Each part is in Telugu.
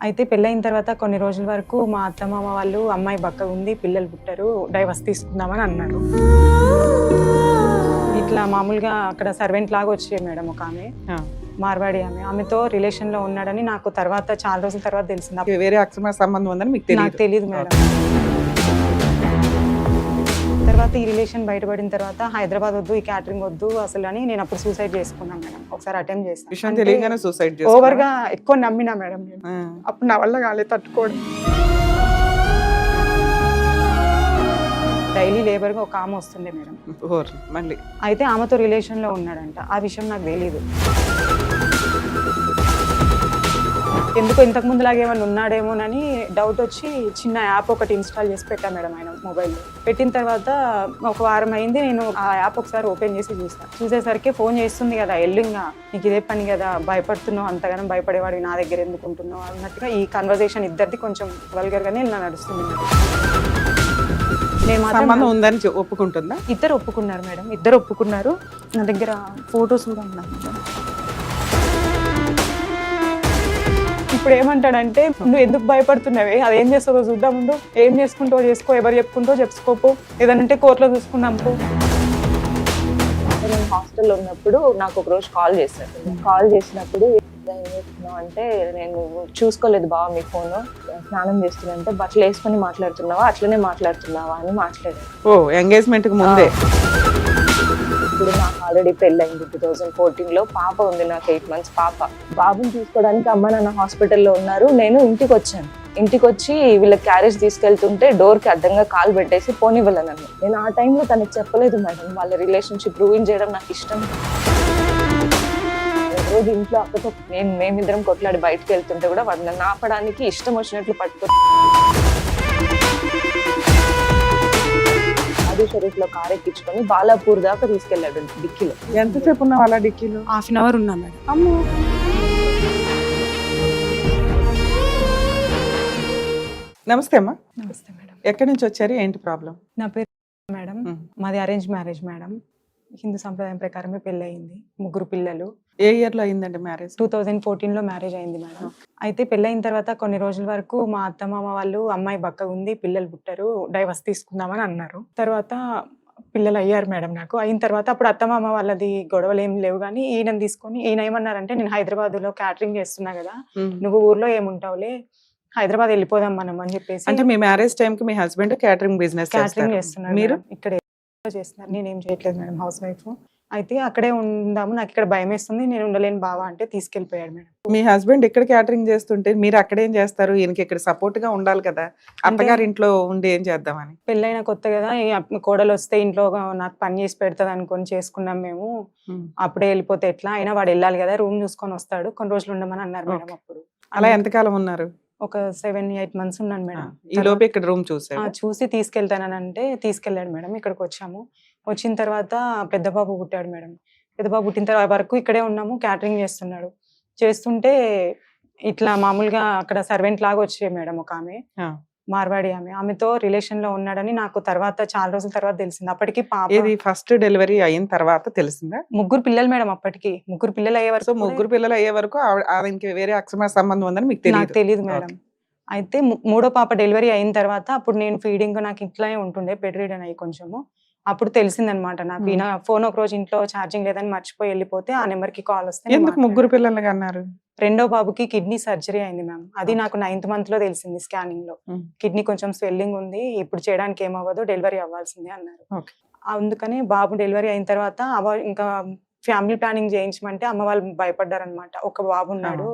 అయితే పెళ్ళైన తర్వాత కొన్ని రోజుల వరకు మా అత్తమామ వాళ్ళు అమ్మాయి బక్కగుంది, పిల్లలు పుట్టరు, డైవర్స్ తీసుకుందామని అన్నారు. ఇట్లా మామూలుగా అక్కడ సర్వెంట్ లాగా వచ్చేది మేడం ఒక ఆమె, మార్వాడి ఆమె. ఆమెతో రిలేషన్ లో ఉన్నాడని నాకు తర్వాత చాలా రోజుల తర్వాత తెలిసింది. వేరే అక్రమ సంబంధం ఉందని మీకు నాకు తెలియదు మేడం. తర్వాత ఈ రిలేషన్ బయటపడిన తర్వాత హైదరాబాద్ వద్దు, ఈ క్యాటరింగ్ వద్దు అసలు అని నేను అప్పుడు సూసైడ్ చేసుకున్నాను మేడం. ఒకసారి అటెంప్ట్ చేశాను. ఓవర్ గా ఎక్కువ నమ్మినా మేడం నేను. అప్పుడు నా వల్ల కాలేదు తట్టుకోవడం. డైలీ లేబర్ గా ఒక ఆమె వస్తుండే మేడం. మళ్ళీ అయితే ఆమెతో రిలేషన్ లో ఉన్నాడంట. ఆ విషయం నాకు తెలియదు. ఎందుకు ఇంతకు ముందు లాగా ఏమైనా ఉన్నాడేమోనని డౌట్ వచ్చి చిన్న యాప్ ఒకటి ఇన్స్టాల్ చేసి పెట్టా మేడం ఆయన మొబైల్లో. పెట్టిన తర్వాత ఒక వారం అయింది, నేను ఆ యాప్ ఒకసారి ఓపెన్ చేసి చూసేసరికి ఫోన్ చేస్తుంది కదా, ఎల్లుంగా నీకు ఇదే పని కదా, భయపడుతున్నావు, అంతగానో భయపడేవాడు నా దగ్గర ఎందుకు ఉంటున్నావు అన్నట్టుగా ఈ కన్వర్జేషన్ ఇద్దరిది కొంచెం వల్గర్ గానే ఇలా నడుస్తుంది మేడం. సంబంధం ఉందని ఒప్పుకుంటుందా? ఇద్దరు ఒప్పుకున్నారు మేడం, ఇద్దరు ఒప్పుకున్నారు. నా దగ్గర ఫొటోస్ కూడా ఉన్నాయి మేడం. ఇప్పుడు ఏమంటాడంటే, నువ్వు ఎందుకు భయపడుతున్నావే, అదేం చేస్తావో చూద్దాం, ముందు ఏం చేసుకుంటావో చేసుకో, ఎవరు చెప్పుకుంటావో చెప్పుకోపో, ఏదంటే కోర్టులో చూసుకున్నాం పో. నేను హాస్టల్లో ఉన్నప్పుడు నాకు ఒక రోజు కాల్ చేశారు. కాల్ చేసినప్పుడు ఏం చేస్తున్నావు అంటే, నేను చూసుకోలేదు బావ మీ ఫోన్, స్నానం చేస్తున్నంటే బట్టలు వేసుకొని మాట్లాడుతున్నావా, అట్లనే మాట్లాడుతున్నావా అని మాట్లాడారు. ఓ ఎంగేజ్మెంట్ కి ముందే. ఇప్పుడు నాకు ఆల్రెడీ పెళ్ళయింది 2014లో. పాప ఉంది నాకు, 8 months పాప. బాబుని చూసుకోవడానికి అమ్మ నాన్న హాస్పిటల్లో ఉన్నారు. నేను ఇంటికి వచ్చాను. ఇంటికి వచ్చి వీళ్ళ క్యారేజ్ తీసుకెళ్తుంటే డోర్కి అడ్డంగా కాలు పెట్టేసి పోనివ్వలేనన్ను. నేను ఆ టైంలో తనకి చెప్పలేదు మేడం, వాళ్ళ రిలేషన్షిప్ రూయిన్ చేయడం నాకు ఇష్టం. రోజు ఇంట్లో అక్కతో మేమిద్దరం కొట్లాడి బయటకు వెళ్తుంటే కూడా వాడు నన్ను ఆపడానికి ఇష్టం వచ్చినట్లు పట్టుకో షరీఫ్ లో కార్ ఎక్కించుకొని బాలాపూర్ దాకా తీసుకెళ్లాడు డిక్కీలో. ఎంతసేపు ఉన్నావు అలా డిక్కీలో? ½ hour ఉన్నా మేడం. అమ్మో. నమస్తే అమ్మా. నమస్తే మేడం. ఎక్కడి నుంచి వచ్చారు, ఏంటి ప్రాబ్లం? నా పేరు మేడం, మాది అరేంజ్ మ్యారేజ్ మేడం. హిందూ సంప్రదాయం ప్రకారమే పెళ్ళి అయింది, 3 పిల్లలు. ఏ ఇయర్ లో అయిందండి మ్యారేజ్? 2014లో మ్యారేజ్ అయింది మేడం. అయితే పెళ్ళైన తర్వాత కొన్ని రోజుల వరకు మా అత్తమామ వాళ్ళు అమ్మాయి బక్కగుంది, పిల్లలు పుట్టరు, డైవర్స్ తీసుకుందామని అన్నారు. తర్వాత పిల్లలు అయ్యారు మేడం నాకు. అయిన తర్వాత అప్పుడు అత్తమామ వాళ్ళది గొడవలు ఏం లేవు, కానీ ఈయన తీసుకొని ఈయన ఏమన్నారంటే, నేను హైదరాబాద్ లో క్యాటరింగ్ చేస్తున్నా కదా, నువ్వు ఊర్లో ఏముంటావులే, హైదరాబాద్ వెళ్ళిపోదాం మనం అని చెప్పేసి. అంటే మీ మ్యారేజ్ టైం కి మీ హస్బెండ్ క్యాటరింగ్ చేస్తున్నారు, మీరు ఇక్కడ చేస్తున్నారు, నేనేం చేయట్లేదు మేడం, హౌస్ వైఫ్. అయితే అక్కడే ఉందాము, నాకు ఇక్కడ భయం వేస్తుంది, నేను ఉండలేను బావా అంటే తీసుకెళ్లిపోయాడు మేడం. మీ హస్బెండ్ ఇక్కడ క్యాటరింగ్ చేస్తుంటే మీరు అక్కడేం చేస్తారు? ఈయనకి ఇక్కడ సపోర్ట్ గా ఉండాలి కదా, అత్తగారి ఇంట్లో ఉండి ఏం చేద్దామని. పెళ్ళైన కొత్త కదా, కోడలు వస్తే ఇంట్లో నాకు పని చేసి పెడతాది అనుకొని చేసుకున్నాం మేము. అప్పుడే వెళ్ళిపోతే ఎట్లా, అయినా వాడు వెళ్ళాలి కదా, రూమ్ చూసుకొని వస్తాడు, కొన్ని రోజులు ఉండమని అన్నారు మేడం. అప్పుడు అలా ఎంతకాలం ఉన్నారు? ఒక 7-8 months ఉన్నాను మేడం. ఈ లోపు ఇక్కడ రూమ్ చూసి తీసుకెళ్తానంటే తీసుకెళ్ళాడు మేడం. ఇక్కడికి వచ్చాము. వచ్చిన తర్వాత పెద్ద బాబు పుట్టాడు మేడం. పెద్ద బాబు పుట్టిన తర్వాత వరకు ఇక్కడే ఉన్నాము, క్యాటరింగ్ చేస్తున్నాడు. చేస్తుంటే ఇట్లా మామూలుగా అక్కడ సర్వెంట్ లాగా వచ్చేది మేడం ఒక ఆమె, మార్వాడి ఆమె. ఆమెతో రిలేషన్ లో ఉన్నాడని నాకు తర్వాత చాలా రోజుల తర్వాత తెలిసింది. అప్పటికి పాప ఫస్ట్ డెలివరీ అయిన తర్వాత తెలిసిందా? 3 పిల్లలు మేడం. అప్పటికి 3 పిల్లలు అయ్యే వరకు, 3 పిల్లలు అయ్యే వరకు ఆయనకి వేరే అక్రమ సంబంధం ఉందని మీకు తెలియదు మేడం. అయితే 3వ పాప డెలివరీ అయిన తర్వాత అప్పుడు నేను ఫీడింగ్ నాకు ఇట్లానే ఉంటుండే, బెడ్ రీడన్ అయ్యి కొంచెము. అప్పుడు తెలిసిందనమాట నాకు. ఈయన ఫోన్ ఒక రోజు ఇంట్లో ఛార్జింగ్ లేదని మర్చిపోయి వెళ్ళిపోతే ఆ నెంబర్ కి కాల్ వస్తే. ఎందుకు 3 పిల్లలు అన్నారు? 2వ బాబుకి కిడ్నీ సర్జరీ అయింది మ్యామ్. అది నాకు 9th month లో తెలిసింది స్కానింగ్ లో. కిడ్నీ కొంచెం స్వెల్లింగ్ ఉంది, ఇప్పుడు చేయడానికి ఏమవ్వదు, డెలివరీ అవ్వాల్సిందే అన్నారు. అందుకని బాబు డెలివరీ అయిన తర్వాత ఇంకా ఫ్యామిలీ ప్లానింగ్ చేయించమంటే అమ్మ వాళ్ళు భయపడ్డారనమాట. ఒక బాబు ఉన్నాడు,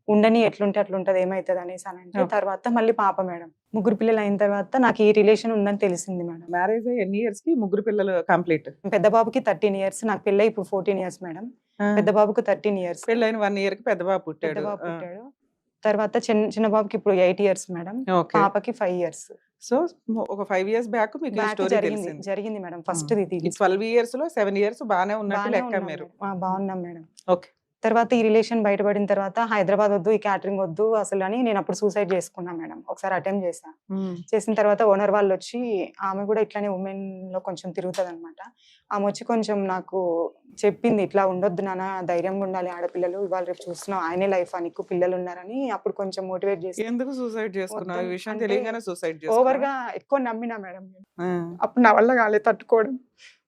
ఉండని ఎట్లుంటే అట్లుంటది, ఏమైతుంది అనేసి అని అంటే. తర్వాత మళ్ళీ పాప మేడం. 3 పిల్లలు అయిన తర్వాత నాకు ఈ రిలేషన్ ఉందని తెలిసింది మేడం. మ్యారేజ్ ఎన్ని ఇయర్స్ కి 3 పిల్లలు కంప్లీట్? పెద్ద బాబుకి 13 years, నాకు పెళ్ళి ఇప్పుడు 14 years మేడం. పెద్ద బాబుకు 13 years. పెళ్ళైన 1 year కి పెద్ద బాబు పుట్టాడు. తర్వాత చిన్న బాబుకి ఇప్పుడు 8 years మేడం. పాపకి 5 years. సో ఒక 5 years బ్యాక్ మీకు స్టోరీ జరిగింది మేడం. ఫస్ట్ 12 years లో 7 years బాగానే ఉన్నట్టు లెక్క. మీరు బాగున్నాం మేడం. ఓకే. తర్వాత ఈ రిలేషన్ బయటపడిన తర్వాత హైదరాబాద్ వద్దు, ఈ క్యాటరింగ్ వద్దు అసలు అని నేను అప్పుడు సూసైడ్ చేసుకున్నా మేడం. ఒకసారి అటెంప్ట్ చేశా. చేసిన తర్వాత ఓనర్ వాళ్ళు వచ్చి, ఆమె కూడా ఇట్లానే ఉమెన్ లో కొంచెం తిరుగుతుంది అనమాట. ఆమె వచ్చి కొంచెం నాకు చెప్పింది, ఇట్లా ఉండొద్దు నాన్న, ధైర్యంగా ఉండాలి, ఆడపిల్లలు ఇవాళ రేపు చూస్తున్నావు, ఆయనే లైఫ్ నీకు పిల్లలు ఉన్నారని అప్పుడు కొంచెం మోటివేట్ చేసి ఎందుకు సూసైడ్ చేసుకున్నావు? ఈ విషయం అంటే తెలియగానే సూసైడ్ ఓవర్ గా ఎక్కువ నమ్మినా మేడం నేను. అప్పుడు నా వల్ల కాలేదు తట్టుకోవడం.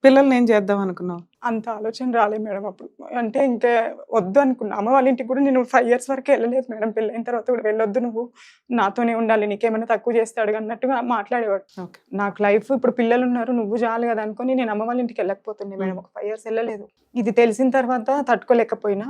పిల్లల్ని ఏం చేద్దాం అనుకున్నావు? అంత ఆలోచన రాలేదు మేడం అప్పుడు. అంటే ఇంకా వద్దు అనుకున్నా. అమ్మ వాళ్ళ ఇంటికి కూడా నేను 5 years వరకు వెళ్ళలేదు మేడం. పెళ్ళైన తర్వాత కూడా వెళ్ళొద్దు, నువ్వు నాతోనే ఉండాలి, నీకేమైనా తక్కువ చేస్తాడు అన్నట్టుగా మాట్లాడేవాడు. నాకు లైఫ్ ఇప్పుడు పిల్లలు ఉన్నారు, నువ్వు చాలు కదా అనుకుని నేను అమ్మ వాళ్ళ ఇంటికి వెళ్ళకపోతుండే మేడం. ఒక 5 years వెళ్ళలేదు. ఇది తెలిసిన తర్వాత తట్టుకోలేకపోయినా,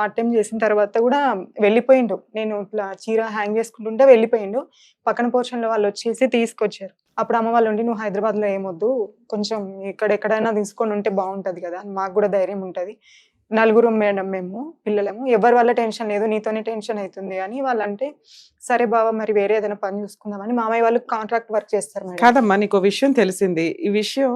అటెంప్ట్ చేసిన తర్వాత కూడా వెళ్ళిపోయిండు. నేను ఇట్లా చీర హ్యాంగ్ చేసుకుంటుంటే వెళ్ళిపోయిండు. పక్కన పోర్షన్లో వాళ్ళు వచ్చేసి తీసుకొచ్చారు. అప్పుడు అమ్మ వాళ్ళు ఉండి, నువ్వు హైదరాబాద్లో ఏమొద్దు, కొంచెం ఇక్కడ ఎక్కడైనా తీసుకొని ఉంటే బాగుంటుంది కదా, మాకు కూడా ధైర్యం ఉంటుంది, నలుగురు మేడం మేము పిల్లలము, ఎవరి వల్ల టెన్షన్ లేదు, నీతోనే టెన్షన్ అవుతుంది అని వాళ్ళంటే, సరే బావ మరి వేరే ఏదైనా పని చూసుకుందామని. మామయ్య వాళ్ళు కాంట్రాక్ట్ వర్క్ చేస్తారు మేడం. కాదమ్మా, నీకు విషయం తెలిసింది. ఈ విషయం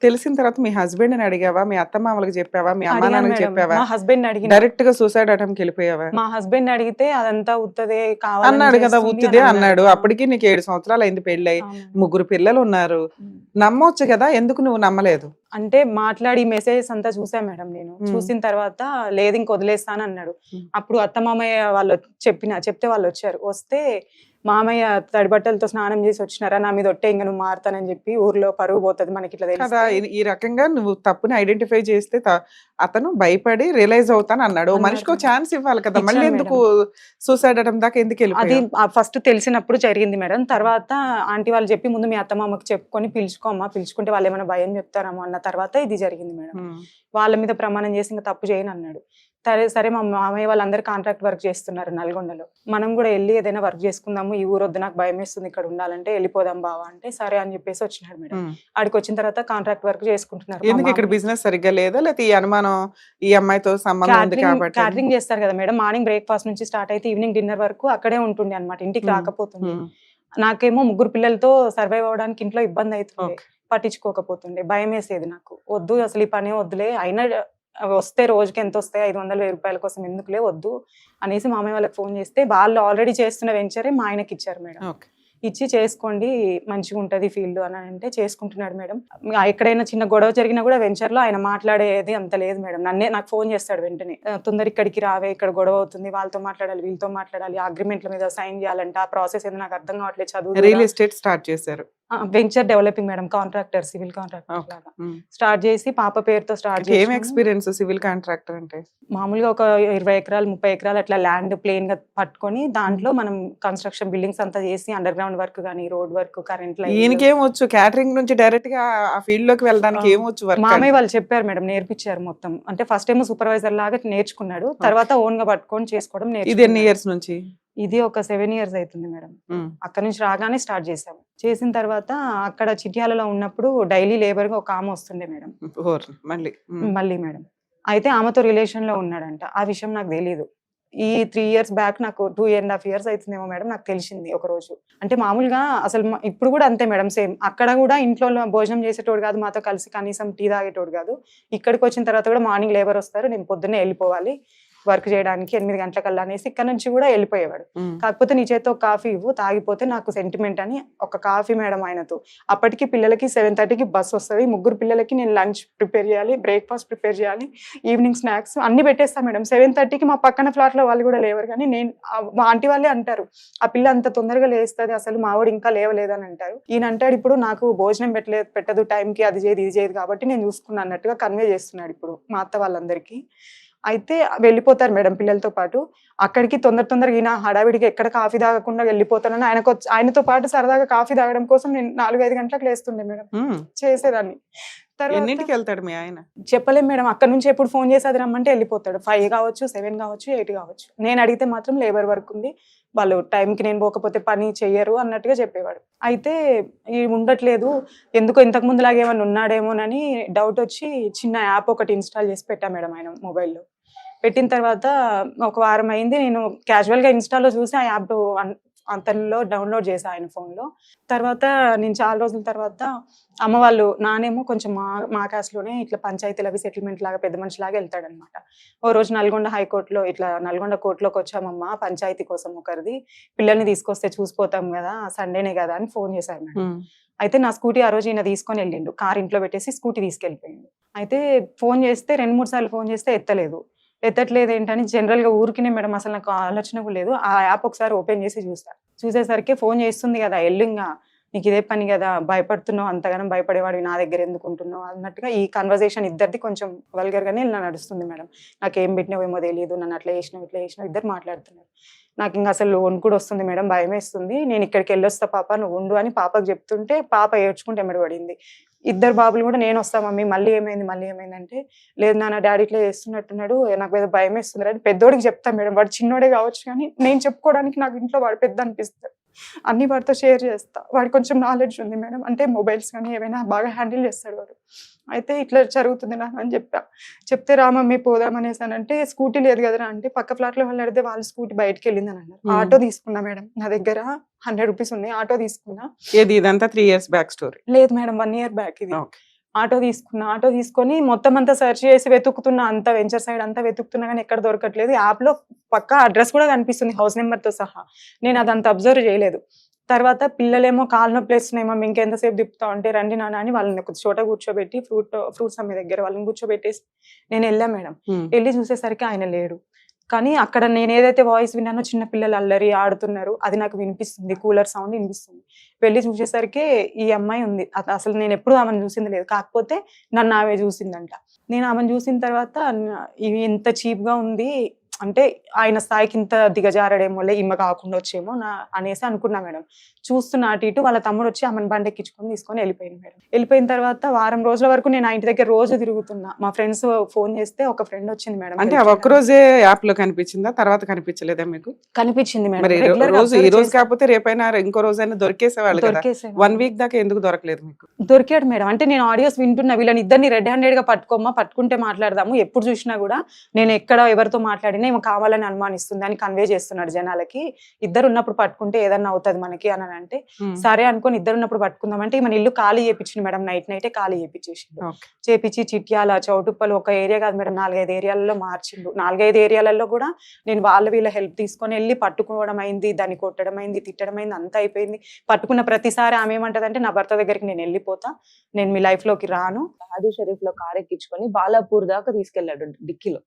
తెలిసిన తర్వాత మీ హస్బెండ్ ని అడిగావా? మీ అత్త మామలకు చెప్పావా? మీ అమ్మా అడిగాను నాన్నకి మేడం. చెప్పావా? మా హస్బెండ్ అడిగిన, డైరెక్ట్ గా సూసైడ్ అటెంప్ట్ వెళ్ళిపోయావా? మా హస్బెండ్ అడిగితే అదంతా ఉత్తదే కావాలని అన్నాడు కదా, చేస్తుంది ఉత్తిదే అని అన్నాడు. అన్నాడు. అప్పటికి నీకు 7 సంవత్సరాలు అయింది పెళ్ళై, అవును. 3 పిల్లలు ఉన్నారు. నమ్మొచ్చు కదా, ఎందుకు నువ్వు నమ్మలేదు? అంటే మాట్లాడి మెసేజెస్ అంతా చూసా మేడం నేను. చూసిన తర్వాత లేదు ఇంక వదిలేస్తాను అన్నాడు. అప్పుడు అత్త మామయ్య వాళ్ళు చెప్తే వాళ్ళు వచ్చారు. వస్తే మామయ్య తడి బట్టలతో స్నానం చేసి వచ్చినారా, నా మీద ఒట్టే, ఇంకా నువ్వు మారుతానని చెప్పి ఊర్లో పరువు పోతుంది మనకి ఇట్లా కదా. తెలిస్తే. ఈ రకంగా నువ్వు తప్పుని ఐడెంటిఫై చేస్తే అతను భయపడి రియలైజ్ అవుతాను అన్నాడు. ఓ మనిషికి ఛాన్స్ ఇవ్వాలి కదా, మళ్ళీ ఇచ్చాను ఎందుకు సూసైడ్ అటెంప్ట్ దాకా ఎందుకు అది వెళ్ళిపోయావు? ఫస్ట్ తెలిసినప్పుడు జరిగింది మేడం. తర్వాత ఆంటీ వాళ్ళు చెప్పి, ముందు మీ అత్త మామకి చెప్పుకొని పిలుచుకోమ్మా, పిలుచుకుంటే వాళ్ళు ఏమైనా భయం చెప్తారమ్మా అన్న తర్వాత ఇది జరిగింది మేడం. వాళ్ళ మీద ప్రమాణం చేసి ఇంకా తప్పు చేయను అన్నాడు. సరే మా మామయ్య వాళ్ళందరూ కాంట్రాక్ట్ వర్క్ చేస్తున్నారు నల్గొండలో, మనం కూడా వెళ్ళి ఏదైనా వర్క్ చేసుకుందాము, ఈ ఊరొద్దు, నాకు భయం వేస్తుంది ఇక్కడ ఉండాలంటే, వెళ్ళిపోదాం బావా అంటే సరే అని చెప్పేసి వచ్చినాడు మేడం. ఆడికి వచ్చిన తర్వాత కాంట్రాక్ట్ వర్క్ చేసుకుంటున్నారు. ఎందుకు ఇక్కడ బిజినెస్ సరిగ్గా లేదా, లేకపోతే ఈ అనుమానం ఈ అమ్మాయితో సంబంధం ఉంది కాబట్టి? క్యాటరింగ్ చేస్తారు కదా మేడం, మార్నింగ్ బ్రేక్ఫాస్ట్ నుంచి స్టార్ట్ అయితే ఈవినింగ్ డిన్నర్ వరకు అక్కడే ఉంటుండే అనమాట, ఇంటికి రాకపోతుండే. నాకేమో 3 పిల్లలతో సర్వైవ్ అవ్వడానికి ఇంట్లో ఇబ్బంది అవుతుంది, పట్టించుకోకపోతుండే, భయం వేసేది నాకు. వద్దు అసలు ఈ పనే వద్దులే, అయినా వస్తే రోజుకి ఎంత వస్తాయి, 500-1000 రూపాయల కోసం ఎందుకులే వద్దు అనేసి మామయ్య వాళ్ళకి ఫోన్ చేస్తే, వాళ్ళు ఆల్రెడీ చేస్తున్న వెంచరే మా ఆయనకి ఇచ్చారు మేడం. ఇచ్చి చేసుకోండి మంచిగా ఉంటుంది ఫీల్డ్ అని అంటే చేసుకుంటున్నాడు మేడం. ఎక్కడైనా చిన్న గొడవ జరిగినా కూడా వెంచర్లో ఆయన మాట్లాడేది అంత లేదు మేడం. నాకు ఫోన్ చేస్తాడు వెంటనే, తొందర ఇక్కడికి రావే, ఇక్కడ గొడవ అవుతుంది, వాళ్ళతో మాట్లాడాలి వీళ్ళతో మాట్లాడాలి, అగ్రిమెంట్ల మీద సైన్ చేయాలంటే ఆ ప్రాసెస్ ఏదో నాకు అర్థం కావట్లేదు, చదువు. రియల్ ఎస్టేట్ స్టార్ట్ చేశారు? Venture developing madam, contractor, civil contractor లాగా స్టార్ట్ చేసి పాప పేరుతో స్టార్ట్ చేసి. ఏం ఎక్స్పీరియన్స్ సివిల్ కాంట్రాక్టర్ అంటే? మామూలుగా ఒక 20 ఎకరాలు 30 ఎకరాలు అట్లా ల్యాండ్ ప్లేన్ గా పట్టుకొని దాంట్లో మనం కన్స్ట్రక్షన్ బిల్డింగ్స్ అంతా చేసి, అండర్ గ్రౌండ్ వర్క్ కానీ, రోడ్ వర్క్, కరెంట్ లైన్. ఈయనకేమొచ్చు క్యాటరింగ్ నుంచి డైరెక్ట్ గా ఆ ఫీల్డ్ లోకి వెళ్ళడానికి ఏమొచ్చు? మామయ్య వాళ్ళు చెప్పారు మేడం, నేర్పించారు మొత్తం. అంటే ఫస్ట్ ఏమో సూపర్వైజర్ లాగా నేర్చుకున్నాడు, తర్వాత ఓన్ గా పట్టుకొని చేసుకోవడం ఇది ఎన్ని నేర్చుకున్నాడు. ఇయర్స్ నుంచి? ఇది ఒక 7 years అవుతుంది మేడం. అక్కడ నుంచి రాగానే స్టార్ట్ చేసాము. చేసిన తర్వాత అక్కడ చిట్యాలలో ఉన్నప్పుడు డైలీ లేబర్ గా ఒక ఆమె వస్తుండే మేడం. మళ్ళీ మేడం అయితే ఆమెతో రిలేషన్ లో ఉన్నాడంట. ఆ విషయం నాకు తెలియదు. ఈ 3 years బ్యాక్, నాకు 2.5 years అవుతుందేమో మేడం, నాకు తెలిసింది ఒక రోజు. అంటే మామూలుగా అసలు ఇప్పుడు కూడా అంతే మేడం, సేమ్. అక్కడ కూడా ఇంట్లో భోజనం చేసేటోడు కాదు, మాతో కలిసి కనీసం టీ తాగేటోడు కాదు. ఇక్కడికి వచ్చిన తర్వాత కూడా మార్నింగ్ లేబర్ వస్తారు, నేను పొద్దున్నే వెళ్ళిపోవాలి వర్క్ చేయడానికి 8 గంటలకల్లా అనేసి ఇక్కడ నుంచి కూడా వెళ్ళిపోయేవాడు. కాకపోతే నీ చేతితో ఒక కాఫీ ఇవ్వు, తాగిపోతే నాకు సెంటిమెంట్ అని ఒక కాఫీ మేడం ఆయనతో. అప్పటికి పిల్లలకి 7:30కి బస్ వస్తుంది, 3 పిల్లలకి నేను లంచ్ ప్రిపేర్ చేయాలి, బ్రేక్ఫాస్ట్ ప్రిపేర్ చేయాలి, ఈవినింగ్ స్నాక్స్ అన్ని పెట్టేస్తాను మేడం. 7:30కి మా పక్కన ఫ్లాట్ లో వాళ్ళు కూడా లేవరు, కానీ నేను మా ఆంటీ వాళ్ళే అంటారు, ఆ పిల్ల అంత తొందరగా లేస్తుంది, అసలు మావాడు ఇంకా లేవలేదని అంటారు. ఈయన అంటాడు, ఇప్పుడు నాకు భోజనం పెట్టదు టైంకి, అది చేయదు ఇది చేయదు కాబట్టి నేను చూసుకున్నా అన్నట్టుగా కన్వే చేస్తున్నాడు ఇప్పుడు మా అత్త వాళ్ళందరికీ. అయితే వెళ్ళిపోతారు మేడం పిల్లలతో పాటు. అక్కడికి తొందరగా ఈయన హడావిడిగా ఎక్కడ కాఫీ తాగకుండా వెళ్ళిపోతానని ఆయనతో పాటు సరదాగా కాఫీ తాగడం కోసం నేను 4-5 గంటలకు లేస్తుండే మేడం, చేసేదాన్ని. ఎన్నింటికి వెళ్తాడు మీ ఆయన? చెప్పలేం మేడం, అక్కడ నుంచి ఎప్పుడు ఫోన్ చేసి అది రమ్మంటే వెళ్ళిపోతాడు. 5 కావచ్చు, 7 కావచ్చు, 8 కావచ్చు. నేను అడిగితే మాత్రం లేబర్ వర్క్ ఉంది, వాళ్ళు టైంకి నేను పోకపోతే పని చెయ్యరు అన్నట్టుగా చెప్పేవాడు. అయితే ఉండట్లేదు, ఎందుకో ఇంతకు ముందులాగా ఏమైనా ఉన్నాడేమోనని డౌట్ వచ్చి చిన్న యాప్ ఒకటి ఇన్స్టాల్ చేసి పెట్టా మేడం ఆయన మొబైల్లో. పెట్టిన తర్వాత ఒక వారం అయింది, నేను క్యాజువల్గా ఇన్స్టాలో చూసి ఆ యాప్ అతనిలో డౌన్లోడ్ చేశాను ఆయన ఫోన్లో. తర్వాత నేను చాలా రోజుల తర్వాత అమ్మ వాళ్ళు నానేమో కొంచెం మా కాస్ట్లోనే ఇట్లా పంచాయతీలు అవి సెటిల్మెంట్ లాగా పెద్ద మనిషిలాగా వెళ్తాడనమాట. ఓ రోజు నల్గొండ హైకోర్టులో ఇట్లా నల్గొండ కోర్టులోకి వచ్చామమ్మా పంచాయతీ కోసం ఒకరిది, పిల్లల్ని తీసుకొస్తే చూసిపోతాం కదా, సండేనే కదా అని ఫోన్ చేశారు మేడం. అయితే నా స్కూటీ ఆ రోజు ఈయన తీసుకొని వెళ్ళిండు, కార్ ఇంట్లో పెట్టేసి స్కూటీ తీసుకెళ్ళిపోయిండు. అయితే ఫోన్ చేస్తే 2-3 సార్లు ఫోన్ చేస్తే ఎత్తట్లేదు ఏంటని జనరల్గా ఊరికినే మేడం, అసలు నాకు ఆలోచన కూడా లేదు. ఆ యాప్ ఒకసారి ఓపెన్ చేసి చూసేసరికి ఫోన్ చేస్తుంది కదా, ఎల్లుంగా నీకు ఇదే పని కదా, భయపడుతున్నావు, అంతగానం భయపడేవాడివి నా దగ్గర ఎందుకు ఉంటున్నావు అన్నట్టుగా ఈ కన్వర్జేషన్ ఇద్దరిది కొంచెం వల్గర్గానే ఇలా నడుస్తుంది మేడం. నాకేం పెట్టినావేమో తెలియదు, నన్ను అట్లా చేసినావు ఇట్లా చేసినావు, ఇద్దరు మాట్లాడుతున్నారు. నాకు ఇంకా అసలు వణుకుడు వస్తుంది మేడం, భయం వేస్తుంది. నేను ఇక్కడికి వెళ్ళొస్తా పాప, నువ్వు ఉండు అని పాపకు చెప్తుంటే పాప ఏడ్చుకుంటే ఎమ్మడబడింది. ఇద్దరు బాబులు కూడా నేను వస్తా మమ్మీ, మళ్ళీ ఏమైంది అంటే, లేదు నాన్న డాడీ ఇట్లా చేస్తున్నట్టున్నాడు, నాకు ఏదో భయం వేస్తుంది అని పెద్దోడికి చెప్తాను మేడం. వాడు చిన్నోడే కావచ్చు కానీ నేను చెప్పుకోవడానికి నాకు ఇంట్లో వాడు పెద్ద అనిపిస్తుంది, అన్ని వాడితో షేర్ చేస్తా. వాడికి కొంచెం నాలెడ్జ్ ఉంది మేడం, అంటే మొబైల్స్ కానీ ఏమైనా బాగా హ్యాండిల్ చేస్తాడు వాడు. అయితే ఇట్లా జరుగుతుంది నాన్న అని చెప్తే రా మమ్మీ పోదామనేసి అని అంటే, స్కూటీ లేదు కదరా అంటే, పక్క ఫ్లాట్లో వాళ్ళు అడిగితే వాళ్ళ స్కూటీ బయటకు వెళ్ళింది అని అన్నారు. ఆటో తీసుకున్నా మేడం, నా దగ్గర 100 రూపీస్ ఉన్నాయి, ఆటో తీసుకున్నా. ఏది ఇదంతా 3 years బ్యాక్ స్టోరీ? లేదు మేడం, 1 year బ్యాక్ ఇది. ఆటో తీసుకొని మొత్తం అంతా సెర్చ్ చేసి వెతుకుతున్నా, అంతా వెంచర్ సైడ్ అంతా వెతుకుతున్నా కానీ ఎక్కడ దొరకట్లేదు. యాప్ లో పక్కా అడ్రస్ కూడా కనిపిస్తుంది, హౌస్ నెంబర్ తో సహా. నేను అదంతా అబ్జర్వ్ చేయలేదు. తర్వాత పిల్లలేమో కాలు నొప్పి వేస్తున్నాయేమో, ఇంకెంతసేపు తిప్పుతావు అంటే, రండి నాన్న అని వాళ్ళని ఒక చోట కూర్చోబెట్టి ఫ్రూట్స్ అమ్మే దగ్గర వాళ్ళని కూర్చోబెట్టేసి నేను వెళ్ళా మేడం. వెళ్ళి చూసేసరికి ఆయన లేడు. కానీ అక్కడ నేను ఏదైతే వాయిస్ విన్నానో, చిన్న పిల్లలు అల్లరి ఆడుతున్నారు, అది నాకు వినిపిస్తుంది, కూలర్ సౌండ్ వినిపిస్తుంది. వెళ్ళి చూసేసరికి ఈ అమ్మాయి ఉంది. అసలు నేను ఎప్పుడు ఆమెను చూసింది లేదు, కాకపోతే నన్ను ఆమె చూసిందంట. నేను ఆమెను చూసిన తర్వాత ఇవి ఎంత చీప్ గా ఉంది అంటే, ఆయన స్థాయికి ఇంత దిగజారడేమో, ఈమె కాకుండా వచ్చేమో అనేసి అనుకున్నా మేడం. చూస్తున్న అటు ఇటు వాళ్ళ తమ్ముడు వచ్చి ఆమెను బండి తీసుకొని వెళ్ళిపోయింది మేడం. వెళ్ళిపోయిన తర్వాత వారం రోజుల వరకు నేను ఆ ఇంటి దగ్గర రోజు తిరుగుతున్నా. మా ఫ్రెండ్స్ ఫోన్ చేస్తే ఒక ఫ్రెండ్ వచ్చింది మేడం. అంటే ఒక్క రోజే యాప్ లో కనిపించిందా, తర్వాత కనిపించలేదా మీకు? కనిపించింది మేడం. ఈ రోజు కాకపోతే రేపైనా ఇంకో రోజైనా దొరికేసేవాళ్ళు కదా. 1 week దాకా ఎందుకు దొరకలేదు మీకు? దొరికాడు మేడం. అంటే నేను ఆడియోస్ వింటున్నా, వీళ్ళని ఇద్దరిని రెడ్ హ్యాండెడ్ గా పట్టుకుంటే మాట్లాడదాము, ఎప్పుడు చూసినా కూడా నేను ఎక్కడ ఎవరితో మాట్లాడినా ఏమో కావాలని అనుమానిస్తుంది అని కన్వే చేస్తున్నాడు జనాలకి. ఇద్దరు ఉన్నప్పుడు పట్టుకుంటే ఏదన్నా అవుతుంది మనకి అని అంటే, సరే అనుకుని ఇద్దరు ఉన్నప్పుడు పట్టుకుందామంటే మన ఇల్లు ఖాళీ చేయించింది మేడం. నైటే ఖాళీ చేపించి చిట్యాల, చౌటుప్పలు ఒక ఏరియా కాదు మేడం, 4-5 ఏరియాలలో మార్చిండు. 4-5 ఏరియాలలో కూడా నేను వీళ్ళ హెల్ప్ తీసుకొని వెళ్ళి పట్టుకోవడం అయింది, దాన్ని కొట్టడం అయింది, తిట్టడం అయింది, అంతా అయిపోయింది. పట్టుకున్న ప్రతిసారి ఆమె ఏమంటదంటే, నా భర్త దగ్గరికి నేను వెళ్ళిపోతా, నేను మీ లైఫ్ లోకి రాను. హాజీ షరీఫ్ లో కార్ ఎక్కించుకొని బాలాపూర్ దాకా తీసుకెళ్లాడు డిక్కీలో.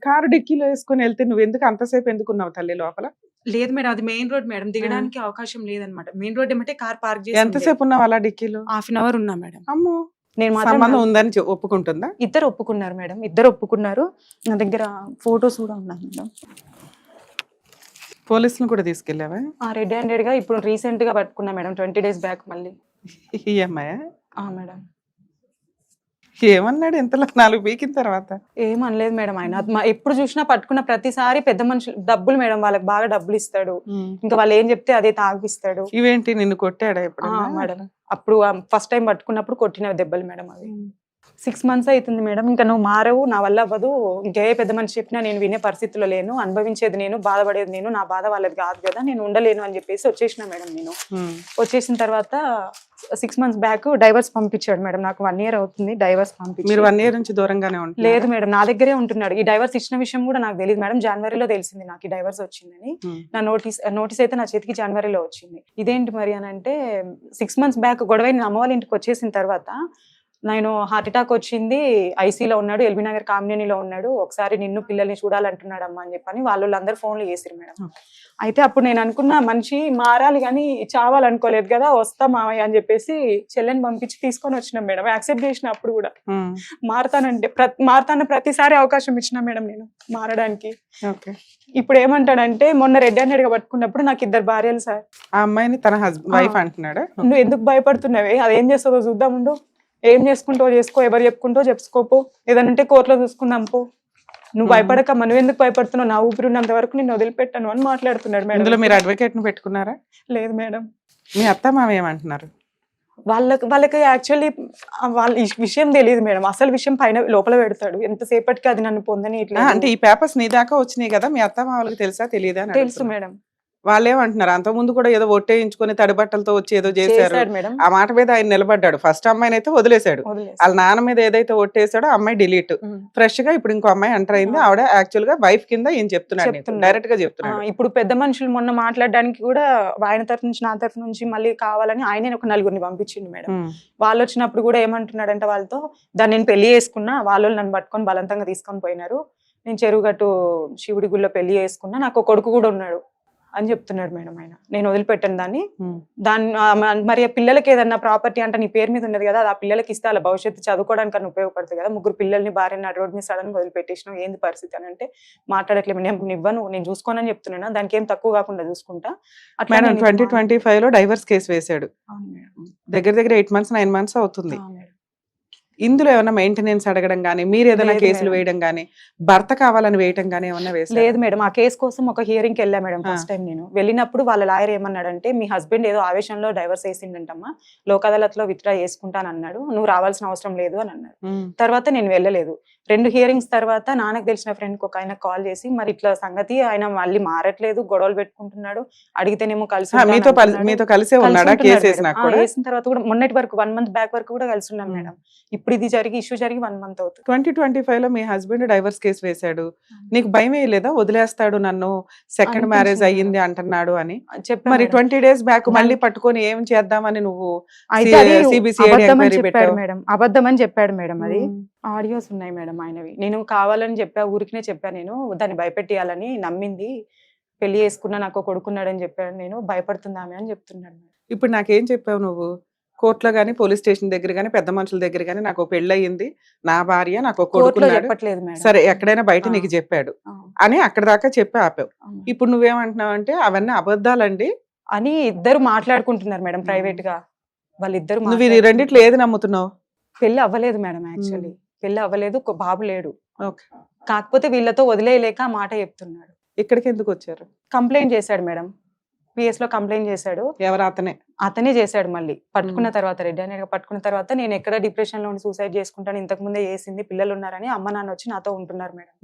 కారు డిక్కీలో వేసుకుని వెళ్తే నువ్వు ఎందుకు అంతసేపు ఎందుకున్నావు తల్లి లోపల? లేదు మేడం, అది మెయిన్ రోడ్ మేడం, దిగడానికి అవకాశం లేదనమాట. మెయిన్ రోడ్ ఏమంటే కార్ పార్క్ చేసి. ఎంతసేపు ఉన్నావు అలా డిక్కీలో? 1/2 hour ఉన్నా మేడం. అమ్మో, నేను సంబంధం ఉందని ఒప్పుకుంటుందా? ఇద్దరు ఒప్పుకున్నారు మేడం, ఇద్దరు ఒప్పుకున్నారు. నా దగ్గర ఫొటోస్ కూడా ఉన్నాయి మేడం. పోలీసులు కూడా తీసుకెళ్ళావా? రెడ్ హ్యాండెడ్ గా ఇప్పుడు రీసెంట్ గా పట్టుకున్నా మేడం, 20 days బ్యాక్ మళ్ళీ. ఈ అమ్మాయా? మేడం. ఏమన్నాడు ఇంతలో 4 పీకిన తర్వాత? ఏమనలేదు మేడం. ఆయన ఎప్పుడు చూసినా పట్టుకున్న ప్రతిసారి పెద్ద మనుషులు డబ్బులు మేడం, వాళ్ళకి బాగా డబ్బులు ఇస్తాడు, ఇంకా వాళ్ళు ఏం చెప్తే అదే తాగిస్తాడు. ఇవేంటి నిన్ను కొట్టాడా ఎప్పుడు? మేడం, అప్పుడు ఫస్ట్ టైం పట్టుకున్నప్పుడు కొట్టిన దెబ్బలు మేడం. అవి 6 months అవుతుంది మేడం. ఇంకా నువ్వు మారవు, నా వల్ల అవ్వదు, ఇంకే పెద్ద మనిషి చెప్పినా నేను వినే పరిస్థితిలో లేను, అనుభవించేది నేను, బాధపడేది నేను, నా బాధ వాళ్ళది కాదు కదా, నేను ఉండలేను అని చెప్పేసి వచ్చేసిన మేడం. నేను వచ్చేసిన తర్వాత 6 months బ్యాక్ డైవర్స్ పంపించాడు మేడం. నాకు 1 year అవుతుంది డైవర్స్ పంపించి. మీరు 1 year నుంచి దూరంగానే ఉంటారు? లేదు మేడం, నా దగ్గరే ఉంటున్నాడు. ఈ డైవర్స్ ఇచ్చిన విషయం కూడా నాకు తెలియదు మేడం. జనవరిలో తెలిసింది నాకు ఈ డైవర్స్ వచ్చిందని. నా నోటీస్ అయితే నా చేతికి జనవరిలో వచ్చింది. ఇదేంటి మరి అని అంటే, 6 months బ్యాక్ గొడవ నేను అమ్మ వాళ్ళ ఇంటికి వచ్చేసిన తర్వాత, నేను హార్ట్ అటాక్ వచ్చింది, ఐసీలో ఉన్నాడు, ఎల్బీ నగర్ కామినేనిలో ఉన్నాడు, ఒకసారి నిన్ను పిల్లల్ని చూడాలంటున్నాడు అమ్మ అని చెప్పని వాళ్ళందరూ ఫోన్లు చేసిరు మేడం. అయితే అప్పుడు నేను అనుకున్నా, మనిషి మారాలి కానీ చావాలనుకోలేదు కదా, వస్తా మావయ్య అని చెప్పేసి చెల్లెని పంపించి తీసుకొని వచ్చినాం మేడం. యాక్సెప్ట్ చేసిన అప్పుడు కూడా మారతాన ప్రతిసారి అవకాశం ఇచ్చినా మేడం నేను మారడానికి. ఇప్పుడు ఏమంటాడంటే, మొన్న రెడ్ హ్యాండెడ్ గా పట్టుకున్నప్పుడు నాకు 2 భార్యలు సార్. ఆ అమ్మాయిని తన వైఫ్ అంటున్నాడు. నువ్వు ఎందుకు భయపడుతున్నావే, అదేం చేస్తుందో చూద్దాముండు, ఏం చేసుకుంటావో చేసుకో, ఎవరు చెప్పుకుంటో చెప్పుకోపో, ఏదంటే కోర్టులో చూసుకుందాం పో, నువ్వు భయపడక, నువ్వు ఎందుకు భయపడుతున్నావు, నా ఊపిరి ఉన్నంత వరకు నేను వదిలిపెట్టాను అని మాట్లాడుతున్నాడు మేడం. ఇందులో మీరు అడ్వకేట్ ని పెట్టుకున్నారా? లేదు మేడం. మీ అత్త మామ ఏమంటున్నారు? వాళ్ళకి యాక్చువల్లీ వాళ్ళ ఈ విషయం తెలియదు మేడం. అసలు విషయం పైన లోపల పెడతాడు, ఎంతసేపటికి అది నన్ను పొందని ఇట్లా. అంటే ఈ పేపర్స్ నీ దాకా వచ్చినాయి కదా, మీ అత్త మామలకు తెలుసా తెలియదా? తెలుసు మేడం. వాళ్ళేమంటున్నారు, అంత ముందు కూడా ఏదో ఒట్టేయించుకొని తడి బట్టలతో వచ్చి ఏదో చేశారు, చేశాడు మేడం, ఆ మాట మీద ఆయన నిలబడ్డాడు. ఫస్ట్ అమ్మాయిని అయితే వదిలేశాడు, వదిలేసి. వాళ్ళ నాన్న మీద ఏదైతే ఒట్టేసాడో అమ్మాయి డిలీట్, ఫ్రెష్ గా ఇప్పుడు ఇంకో అమ్మాయి ఎంటర్ అయింది. ఆవిడ యాక్చువల్ గా వైఫ్ కింద ఈయన చెప్తున్నాడు, చెప్తున్నాడు. డైరెక్ట్ గా చెప్తున్నాడు. ఇప్పుడు పెద్ద మనుషులు మొన్న మాట్లాడడానికి కూడా ఆయన తరఫు నుంచి నా తరఫు నుంచి మళ్ళీ కావాలని ఆయనే ఒక నలుగురిని పంపించిండు మేడం. వాళ్ళు వచ్చినప్పుడు కూడా ఏమంటున్నాడంటే వాళ్ళతో, దాన్ని నేను పెళ్లి చేసుకున్నా, వాళ్ళు నన్ను పట్టుకొని బలవంతంగా తీసుకొని పోయినారు, నేను చెరువుగట్టు శివుడి గుళ్ళో పెళ్లి చేసుకున్నా, నాకు ఒక కొడుకు కూడా ఉన్నాడు అని చెప్తున్నాడు మేడం ఆయన. నేను వదిలిపెట్టాను దాన్ని. మరి ఆ పిల్లలకి ఏదన్నా ప్రాపర్టీ అంటే నీ పేరు మీద ఉన్నది కదా, అది ఆ పిల్లలకి ఇస్తే వాళ్ళ భవిష్యత్తు చదువుకోవడానికి ఉపయోగపడుతుంది కదా, 3 పిల్లల్ని భార్యని రోడ్ మీద సడన్ గా వదిలిపెట్టేసినావు, ఏంది పరిస్థితి అని అంటే మాట్లాడట్లేదు. నేను ఇవ్వను, నేను చూసుకోనని చెప్తున్నాను, దానికి ఏం తక్కువ కాకుండా చూసుకుంటా. మేడం 2025 లో డైవర్స్ కేసు వేశాడు, దగ్గర దగ్గర 8 months 9 months అవుతుంది. ఇందులో ఏమైనా మెయింటెనెన్స్ అడగడం గానీ, మీరు ఏదైనా కేసులు వేయడం గానీ, భర్త కావాలని వేయటం గానీ ఏమన్నా వేసారా? లేదు మేడం, ఆ కేసు కోసం ఒక హియరింగ్ కి వెళ్ళా మేడం ఫస్ట్ టైం. నేను వెళ్ళినప్పుడు వాళ్ళ లాయర్ ఏమన్నాడంటే, మీ హస్బెండ్ ఏదో ఆవేశంలో డైవర్స్ వేసిండంటమ్మా, లోక్ అదాలత్ లో విత్డ్రా చేసుకుంటాను అన్నాడు, నువ్వు రావాల్సిన అవసరం లేదు అని అన్నాడు. తర్వాత నేను వెళ్ళలేదు. 2 హియరింగ్స్ తర్వాత నాన్నకు తెలిసిన ఫ్రెండ్ కి ఒక ఆయన కాల్ చేసి, మరి ఇట్లా సంగతి, ఆయన మళ్ళీ మారట్లేదు, గొడవలు పెట్టుకుంటున్నాడు, అడిగితేనేమో కలిసి మీతో కలిసే ఉన్నాడా? కేసు వేసిన తర్వాత కూడా మొన్నటి వరకు 1 month బ్యాక్ వరకు కూడా కలిసి ఉన్నాం మేడం. ఇప్పుడు ఇది ఇష్యూ జరిగి 1 month అవుతుంది. 2025 లో మీ హస్బెండ్ డైవర్స్ కేసు వేశాడు, నీకు భయం వేయలేదా, వదిలేస్తాడు నన్ను, సెకండ్ మ్యారేజ్ అయ్యింది అంటున్నాడు అని చెప్పి? మరి 20 days బ్యాక్ మళ్ళీ పట్టుకొని ఏం చేద్దామని నువ్వు చెప్పాడు మేడం, అబద్ధం అని చెప్పాడు మేడం. అది ఆడియోస్ ఉన్నాయి మేడం ఆయనవి. నేను కావాలని చెప్పా, ఊరికినే చెప్పా, నేను దాన్ని భయపెట్టియాలని నమ్మింది, పెళ్లి చేసుకున్నా, నాకు కొడుకున్నాడని చెప్పాడు, నేను భయపడుతుందామే అని చెప్తున్నాడు. ఇప్పుడు నాకేం చెప్పావు నువ్వు? కోర్టులో గానీ, పోలీస్ స్టేషన్ దగ్గర గానీ, పెద్ద మనుషుల దగ్గర గానీ, నాకు పెళ్లి అయ్యింది, నా భార్య, నాకు కొడుకున్నాడు, సరే ఎక్కడైనా బయట నీకు చెప్పాడు అని అక్కడ దాకా చెప్పి ఆపావు. ఇప్పుడు నువ్వేమంటున్నావు అంటే అవన్నీ అబద్ధాలండి అని ఇద్దరు మాట్లాడుకుంటున్నారు మేడం ప్రైవేట్ గా. వాళ్ళిద్దరు నువ్వు ఇది రెండిట్లో ఏది నమ్ముతున్నావు? పెళ్లి అవ్వలేదు మేడం, యాక్చువల్లీ పెళ్లి అవ్వలేదు, బాబు లేడు. కాకపోతే వీళ్ళతో వదిలేయలేక ఆ మాట చెప్తున్నాడు. ఇక్కడికి ఎందుకు వచ్చారు? కంప్లైంట్ చేశాడు మేడం, పిఎస్ లో కంప్లైంట్ చేశాడు. ఎవరు? అతనే చేశాడు. మళ్ళీ పట్టుకున్న తర్వాత, రెడ్ హ్యాండెడ్ గా పట్టుకున్న తర్వాత, నేను ఎక్కడ డిప్రెషన్ లో సూసైడ్ చేసుకుంటాను, ఇంతకు ముందే చేసింది, పిల్లలు ఉన్నారని అమ్మ నాన్న వచ్చి నాతో ఉంటున్నారు మేడం.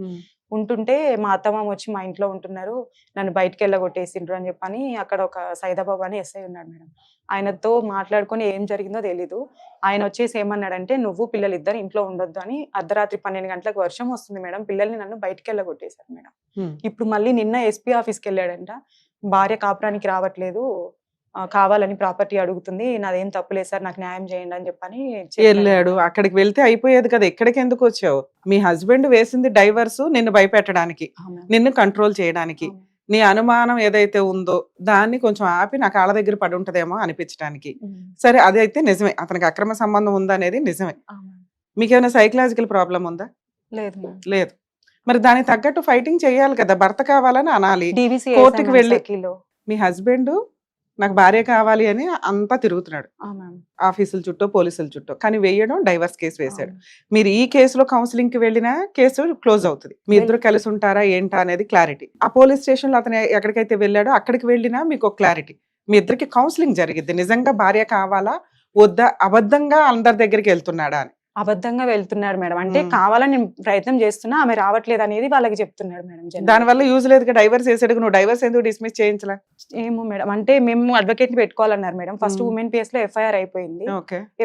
ఉంటుంటే మా అత్తమామ వచ్చి మా ఇంట్లో ఉంటున్నారు, నన్ను బయటకు వెళ్ళగొట్టేసిండ్రు అని చెప్పని అక్కడ ఒక సైదాబాబు అని ఎస్ఐ ఉన్నాడు మేడం, ఆయనతో మాట్లాడుకొని ఏం జరిగిందో తెలీదు. ఆయన వచ్చేసి ఏమన్నాడంటే, నువ్వు పిల్లలు ఇద్దరు ఇంట్లో ఉండొద్దు అని. అర్ధరాత్రి 12 గంటలకు వర్షం వస్తుంది మేడం, పిల్లల్ని నన్ను బయటకు వెళ్ళగొట్టేశారు మేడం. ఇప్పుడు మళ్ళీ నిన్న ఎస్పీ ఆఫీస్కి వెళ్ళాడంట, భార్య కాపురానికి రావట్లేదు, కావాలని ప్రాపర్టీ అడుగుతుంది, నాదేం తప్పులేదు సార్, నాకు న్యాయం చేయండి అని చెప్పని వెళ్ళాడు. అక్కడికి వెళ్తే అయిపోయేది కదా, ఇక్కడికి ఎందుకు వచ్చావు? మీ హస్బెండ్ వేసింది డైవర్స్ నిన్ను భయపెట్టడానికి, నిన్ను కంట్రోల్ చేయడానికి, నీ అనుమానం ఏదైతే ఉందో దాన్ని కొంచెం ఆపి నా కాళ్ళ దగ్గర పడి ఉంటదేమో అనిపించడానికి. సరే, అదైతే నిజమే, అతనికి అక్రమ సంబంధం ఉందా అనేది నిజమే. మీకేమైనా సైకలాజికల్ ప్రాబ్లం ఉందా? లేదు. మరి దానికి తగ్గట్టు ఫైటింగ్ చేయాలి కదా, భర్త కావాలని అనాలి, కోర్టుకి వెళ్ళి. మీ హస్బెండ్ నాకు భార్య కావాలి అని అంతా తిరుగుతున్నాడు ఆఫీసుల చుట్టూ, పోలీసుల చుట్టూ, కానీ వేయడం డైవర్స్ కేసు వేశాడు. మీరు ఈ కేసులో కౌన్సిలింగ్ కి వెళ్ళినా కేసు క్లోజ్ అవుతుంది. మీ ఇద్దరు కలిసి ఉంటారా ఏంటా అనేది క్లారిటీ. ఆ పోలీస్ స్టేషన్ లో అతను ఎక్కడికైతే వెళ్ళాడో అక్కడికి వెళ్ళినా మీకు ఒక క్లారిటీ. మీ ఇద్దరికి కౌన్సిలింగ్ జరిగిద్ది, నిజంగా భార్య కావాలా వద్దా, అబద్ధంగా అందరి దగ్గరికి వెళ్తున్నాడా అని. అబద్ధంగా వెళ్తున్నాడు మేడం, అంటే కావాలని ప్రయత్నం చేస్తున్నా, ఆమె రావట్లేదు అనేది వాళ్ళకి చెప్తున్నాడు మేడం. దాని వల్ల యూజ్ లేదు, డైవర్స్ వేసాడు, నువ్వు డైవర్స్ ఎందుకు డిస్మిస్ చేయించలే? ఏమో మేడం, అంటే మేము అడ్వకేట్ ని పెట్టుకోవాలన్నారు మేడం. ఫస్ట్ ఉమెన్ పిఎస్ లో ఎఫ్ఐఆర్ అయిపోయింది,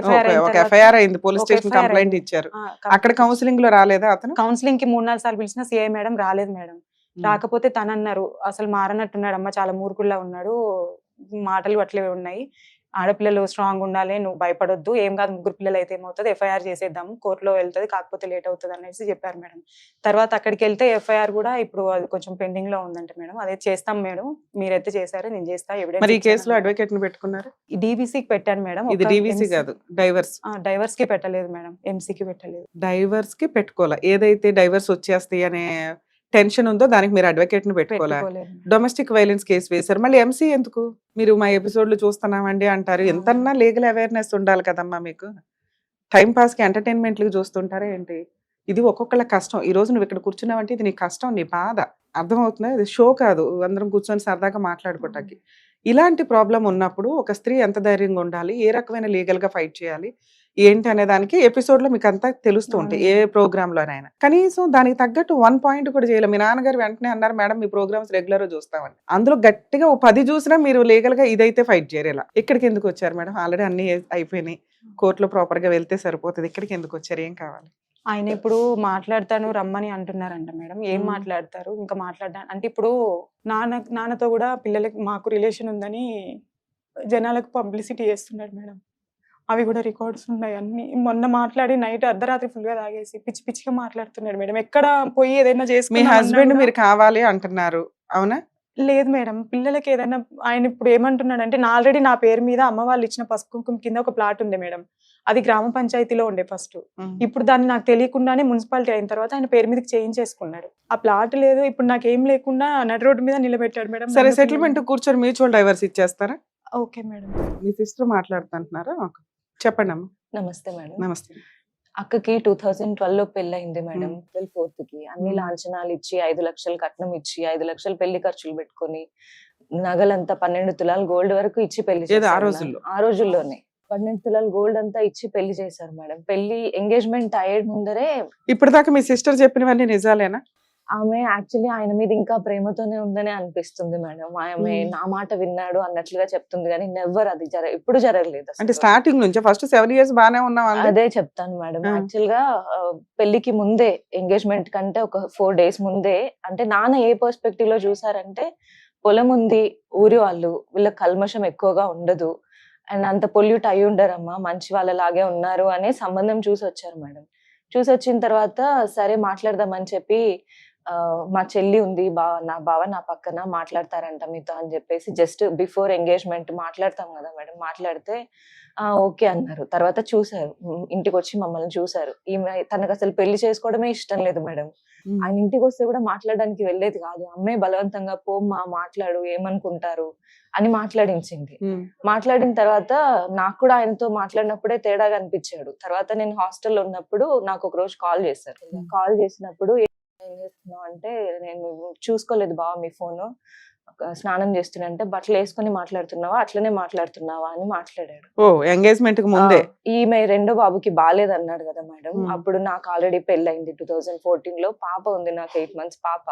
ఎఫ్ఐఆర్ అయింది, పోలీస్ స్టేషన్ కంప్లైంట్ ఇచ్చారు. అక్కడ కౌన్సిలింగ్ లో రాలేదా అతను? కౌన్సిలింగ్ కి 3-4 సార్లు పిలిచిన సిఐ మేడం రాలేదు మేడం. రాకపోతే తను అన్నారు, అసలు మారనట్టున్నాడు అమ్మ, చాలా మూర్ఖుల్లా ఉన్నాడు, మాటలు అట్లే ఉన్నాయి, ఆడపిల్లలు స్ట్రాంగ్ ఉండాలి, నువ్వు భయపడొద్దు, ఏం కాదు, 3 పిల్లలు అయితే ఏమవుతుంది, ఎఫ్ఐఆర్ చేసేద్దాము, కోర్టులో వెళ్తుంది, కాకపోతే లేట్ అవుతుంది అనేసి చెప్పారు మేడం. తర్వాత అక్కడికి వెళ్తే ఎఫ్ఐఆర్ కూడా ఇప్పుడు అది కొంచెం పెండింగ్ లో ఉందంట మేడం. అదే చేస్తాం మేడం, మీరైతే చేశారు, నేను చేస్తా, ఎవిడెన్స్. ఈ కేసులో అడ్వకేట్ ని పెట్టుకున్నారు? డీవీసీకి పెట్టాను మేడం. ఇది డీవీసీ కాదు, డైవర్స్ కి పెట్టలేదు మేడం, ఎంసీకి పెట్టలేదు. డైవర్స్ కి పెట్టుకోవాలి, ఏదైతే డైవర్స్ వచ్చేస్తాయి అనే టెన్షన్ ఉందో దానికి మీరు అడ్వకేట్ ని పెట్టుకోవాలి. డొమెస్టిక్ వైలెన్స్ కేసు వేశారు, మళ్ళీ ఎంసీ ఎందుకు? మీరు మా ఎపిసోడ్లు చూస్తున్నామండి అంటారు, ఎంతన్నా లీగల్ అవేర్నెస్ ఉండాలి కదమ్మా మీకు. టైం పాస్ కి ఎంటర్టైన్మెంట్లకి చూస్తుంటారా ఏంటి? ఇది ఒక్కొక్కళ్ళ కష్టం. ఈ రోజు నువ్వు ఇక్కడ కూర్చున్నావంటే ఇది నీ కష్టం, నీ బాధ, అర్థమవుతుందా? ఇది షో కాదు, అందరం కూర్చొని సరదాగా మాట్లాడుకోవటానికి. ఇలాంటి ప్రాబ్లం ఉన్నప్పుడు ఒక స్త్రీ ఎంత ధైర్యంగా ఉండాలి, ఏ రకమైన లీగల్ గా ఫైట్ చేయాలి, ఏంటి అనే దానికి ఎపిసోడ్ లో మీకు అంతా తెలుస్తూ ఉంటాయి, ఏ ప్రోగ్రామ్ లోనైనా. కనీసం దానికి తగ్గట్టు 1 పాయింట్ కూడా చేయలేదు. మీ నాన్నగారు వెంటనే అన్నారు, మేడం మీ ప్రోగ్రామ్స్ రెగ్యులర్ గా చూస్తామని. అందులో గట్టిగా 10 చూసినా మీరు లీగల్ గా ఇదైతే ఫైట్ చేయరు. ఇలా ఇక్కడికి ఎందుకు వచ్చారు మేడం? ఆల్రెడీ అన్ని అయిపోయినాయి, కోర్టులో ప్రాపర్ గా వెళ్తే సరిపోతుంది. ఇక్కడికి ఎందుకు వచ్చారు? ఏం కావాలి? ఆయన ఇప్పుడు మాట్లాడతాను రమ్మని అంటున్నారంట మేడం. ఏం మాట్లాడతారు ఇంకా మాట్లాడడానికి? అంటే ఇప్పుడు నాన్నతో కూడా పిల్లలకి మాకు రిలేషన్ ఉందని జనాలకు పబ్లిసిటీ చేస్తున్నాడు మేడం. అవి కూడా రికార్డ్స్ ఉన్నాయి అన్ని. మొన్న మాట్లాడి నైట్ అర్ధరాత్రి ఫుల్ గా తాగేసి పిచ్చి పిచ్చిగా మాట్లాడుతున్నాడు మేడం. ఎక్కడ పోయి ఏదైనా మీ చేసుకుని హస్బెండ్ మీరు కావాలి అంటున్నారు, అవునా? లేదు మేడం. పిల్లలకి ఏదైనా ఆయన ఇప్పుడు ఏమంటున్నాడంటే, ఆల్రెడీ నా పేరు మీద అమ్మ వాళ్ళు ఇచ్చిన పసుపు కుంకుమ కింద ఒక ప్లాట్ ఉండే మేడం. అది గ్రామ పంచాయతీలో ఉండే ఫస్ట్. ఇప్పుడు దాన్ని నాకు తెలియకుండానే మున్సిపాలిటీ అయిన తర్వాత ఆయన పేరు మీదకి చేంజ్ చేసుకున్నాడు. ఆ ప్లాట్ లేదు, ఇప్పుడు నాకేం లేకుండా నడి రోడ్డు మీద నిలబెట్టాడు మేడం. సరే, సెటిల్మెంట్ కూర్చొని మ్యూచువల్ డైవర్స్ ఇచ్చేస్తారా? Okay madam. మీ సిస్టర్ మాట్లాడుతుంటున్నారా? చెప్పండి అమ్మా. నమస్తే మేడం. నమస్తే. అక్కకి 2012 పెళ్ళయింది మేడం. April 4th కి అన్ని లాంఛనాలు ఇచ్చి 5 లక్షలు కట్నం ఇచ్చి 5 లక్షలు పెళ్లి ఖర్చులు పెట్టుకొని నగలంతా 12 తులాలు గోల్డ్ వరకు ఇచ్చి పెళ్లి ఏదో ఆ చేశారు. రోజుల్లో? ఆ రోజుల్లోనే 12 తులాలు గోల్డ్ అంతా ఇచ్చి పెళ్లి చేశారు మేడం. పెళ్లి ఎంగేజ్మెంట్ అయ్యే ముందరే ఇప్పటిదాకా మీ సిస్టర్ చెప్పినవన్నీ నిజాలేనా? ఆమె యాక్చువల్లీ ఆయన మీద ఇంకా ప్రేమతోనే ఉందని అనిపిస్తుంది మేడం. ఆమె నా మాట విన్నాడు అన్నట్లుగా చెప్తుంది కానీ నెవర్ అది ఎప్పుడు జరగలేదు అంటే అసలు. స్టార్టింగ్ నుంచి ఫస్ట్ 7 years బానే ఉన్నాం. అదే చెప్తాను మేడం. యాక్చువల్ గా పెళ్లికి ముందే, ఎంగేజ్మెంట్ కంటే ఒక 4 days ముందే, అంటే నాన్న ఏ పర్స్పెక్టివ్ లో చూసారంటే, పొలం ఉంది, ఊరి వాళ్ళు, వీళ్ళ కల్మషం ఎక్కువగా ఉండదు అండ్ అంత పొల్యూట్ అయి ఉండరమ్మా, మంచి వాళ్ళలాగే ఉన్నారు అనే సంబంధం చూసి వచ్చారు మేడం. చూసి వచ్చిన తర్వాత సరే మాట్లాడదామని చెప్పి, మా చెల్లి ఉంది, నా బావ నా పక్కన మాట్లాడతారంట మీతో అని చెప్పేసి జస్ట్ బిఫోర్ ఎంగేజ్మెంట్ మాట్లాడతాం కదా మేడం, మాట్లాడితే ఓకే అన్నారు. తర్వాత చూసారు, ఇంటికి వచ్చి మమ్మల్ని చూసారు. ఈమె తనకు అసలు పెళ్లి చేసుకోవడమే ఇష్టం లేదు మేడం. ఆయన ఇంటికి వస్తే కూడా మాట్లాడడానికి వెళ్ళేది కాదు. అమ్మే బలవంతంగా పోమ్మా మాట్లాడు, ఏమనుకుంటారు అని మాట్లాడించింది. మాట్లాడిన తర్వాత నాకు కూడా ఆయనతో మాట్లాడినప్పుడే తేడాగా అనిపించాడు. తర్వాత నేను హాస్టల్లో ఉన్నప్పుడు నాకు ఒక రోజు కాల్ చేశారు. కాల్ చేసినప్పుడు ఏం చేస్తున్నావు అంటే, నేను చూసుకోలేదు బావ మీ ఫోను, స్నానం చేస్తున్నంటే బట్టలు వేసుకొని మాట్లాడుతున్నావా, అట్లనే మాట్లాడుతున్నావా అని మాట్లాడాడు. ఓ ఎంగేజ్మెంట్ కి ముందే? ఈమె రెండో బాబుకి బాలేదన్నాడు కదా మేడం. అప్పుడు నాకు ఆల్రెడీ పెళ్ళయింది 2014 లో. పాప ఉంది నాకు, 8 months పాప.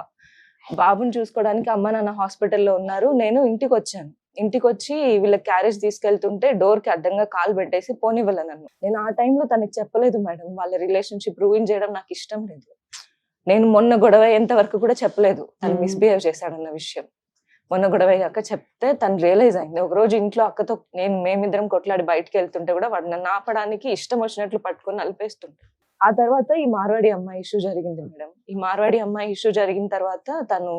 బాబుని చూసుకోవడానికి అమ్మ నాన్న హాస్పిటల్లో ఉన్నారు. నేను ఇంటికి వచ్చాను. ఇంటికి వచ్చి వీళ్ళ క్యారేజ్ తీసుకెళ్తుంటే డోర్ కి అడ్డంగా కాలు పెట్టేసి పోనివ్వలే నన్ను. నేను ఆ టైంలో తనకి చెప్పలేదు మేడం, వాళ్ళ రిలేషన్షిప్ రూయిన్ చేయడం నాకు ఇష్టం లేదు. నేను మొన్న గొడవ అయ్యేంత వరకు కూడా చెప్పలేదు తను మిస్బిహేవ్ చేశాడన్న విషయం. మొన్న గొడవ అయ్యాక చెప్తే తను రియలైజ్ అయింది. ఒక రోజు ఇంట్లో అక్కతో మేమిద్దరం కొట్లాడి బయటకు వెళ్తుంటే కూడా వాడు నన్ను ఆపడానికి ఇష్టం వచ్చినట్లు పట్టుకొని నలిపేస్తుంటాడు. ఆ తర్వాత ఈ మార్వాడి అమ్మాయి ఇష్యూ జరిగింది మేడం. ఈ మార్వాడి అమ్మాయి ఇష్యూ జరిగిన తర్వాత తను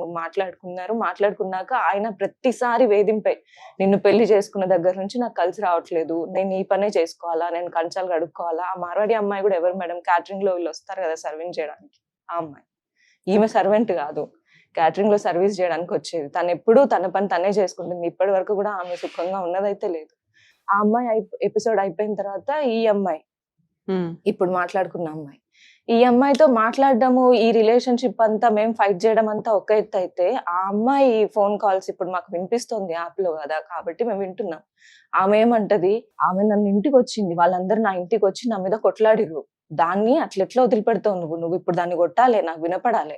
మాట్లాడుకున్నాక ఆయన ప్రతిసారి వేధింపే, నిన్ను పెళ్లి చేసుకున్న దగ్గర నుంచి నాకు కలిసి రావట్లేదు, నేను ఈ పనే చేసుకోవాలా, నేను కంచాలు కడుక్కోవాలా. ఆ మార్వాడి అమ్మాయి కూడా ఎవరు మేడం, క్యాటరింగ్ లో వీళ్ళు వస్తారు కదా సర్వింగ్ చేయడానికి, ఆ అమ్మాయి. ఈమె సర్వెంట్ కాదు, క్యాటరింగ్ లో సర్వీస్ చేయడానికి వచ్చేది. తను ఎప్పుడు తన పని తనే చేసుకుంటుంది. ఇప్పటి వరకు కూడా ఆమె సుఖంగా ఉన్నదైతే లేదు. ఆ అమ్మాయి ఎపిసోడ్ అయిపోయిన తర్వాత ఈ అమ్మాయి, ఇప్పుడు మాట్లాడుకున్న అమ్మాయి, ఈ అమ్మాయితో మాట్లాడడము, ఈ రిలేషన్షిప్ అంతా మేము ఫైట్ చేయడం అంతా ఒక ఎత్తు అయితే, ఆ అమ్మాయి ఫోన్ కాల్స్ ఇప్పుడు మాకు వినిపిస్తుంది యాప్ లో కదా, కాబట్టి మేము వింటున్నాం. ఆమె ఏమంటది, ఆమె నన్ను ఇంటికి వచ్చింది, వాళ్ళందరూ నా ఇంటికి వచ్చి నా మీద కొట్లాడిర్రు, దాన్ని అట్లెట్లా వదిలిపెడతావు నువ్వు ఇప్పుడు దాన్ని కొట్టాలి, నాకు వినపడాలి,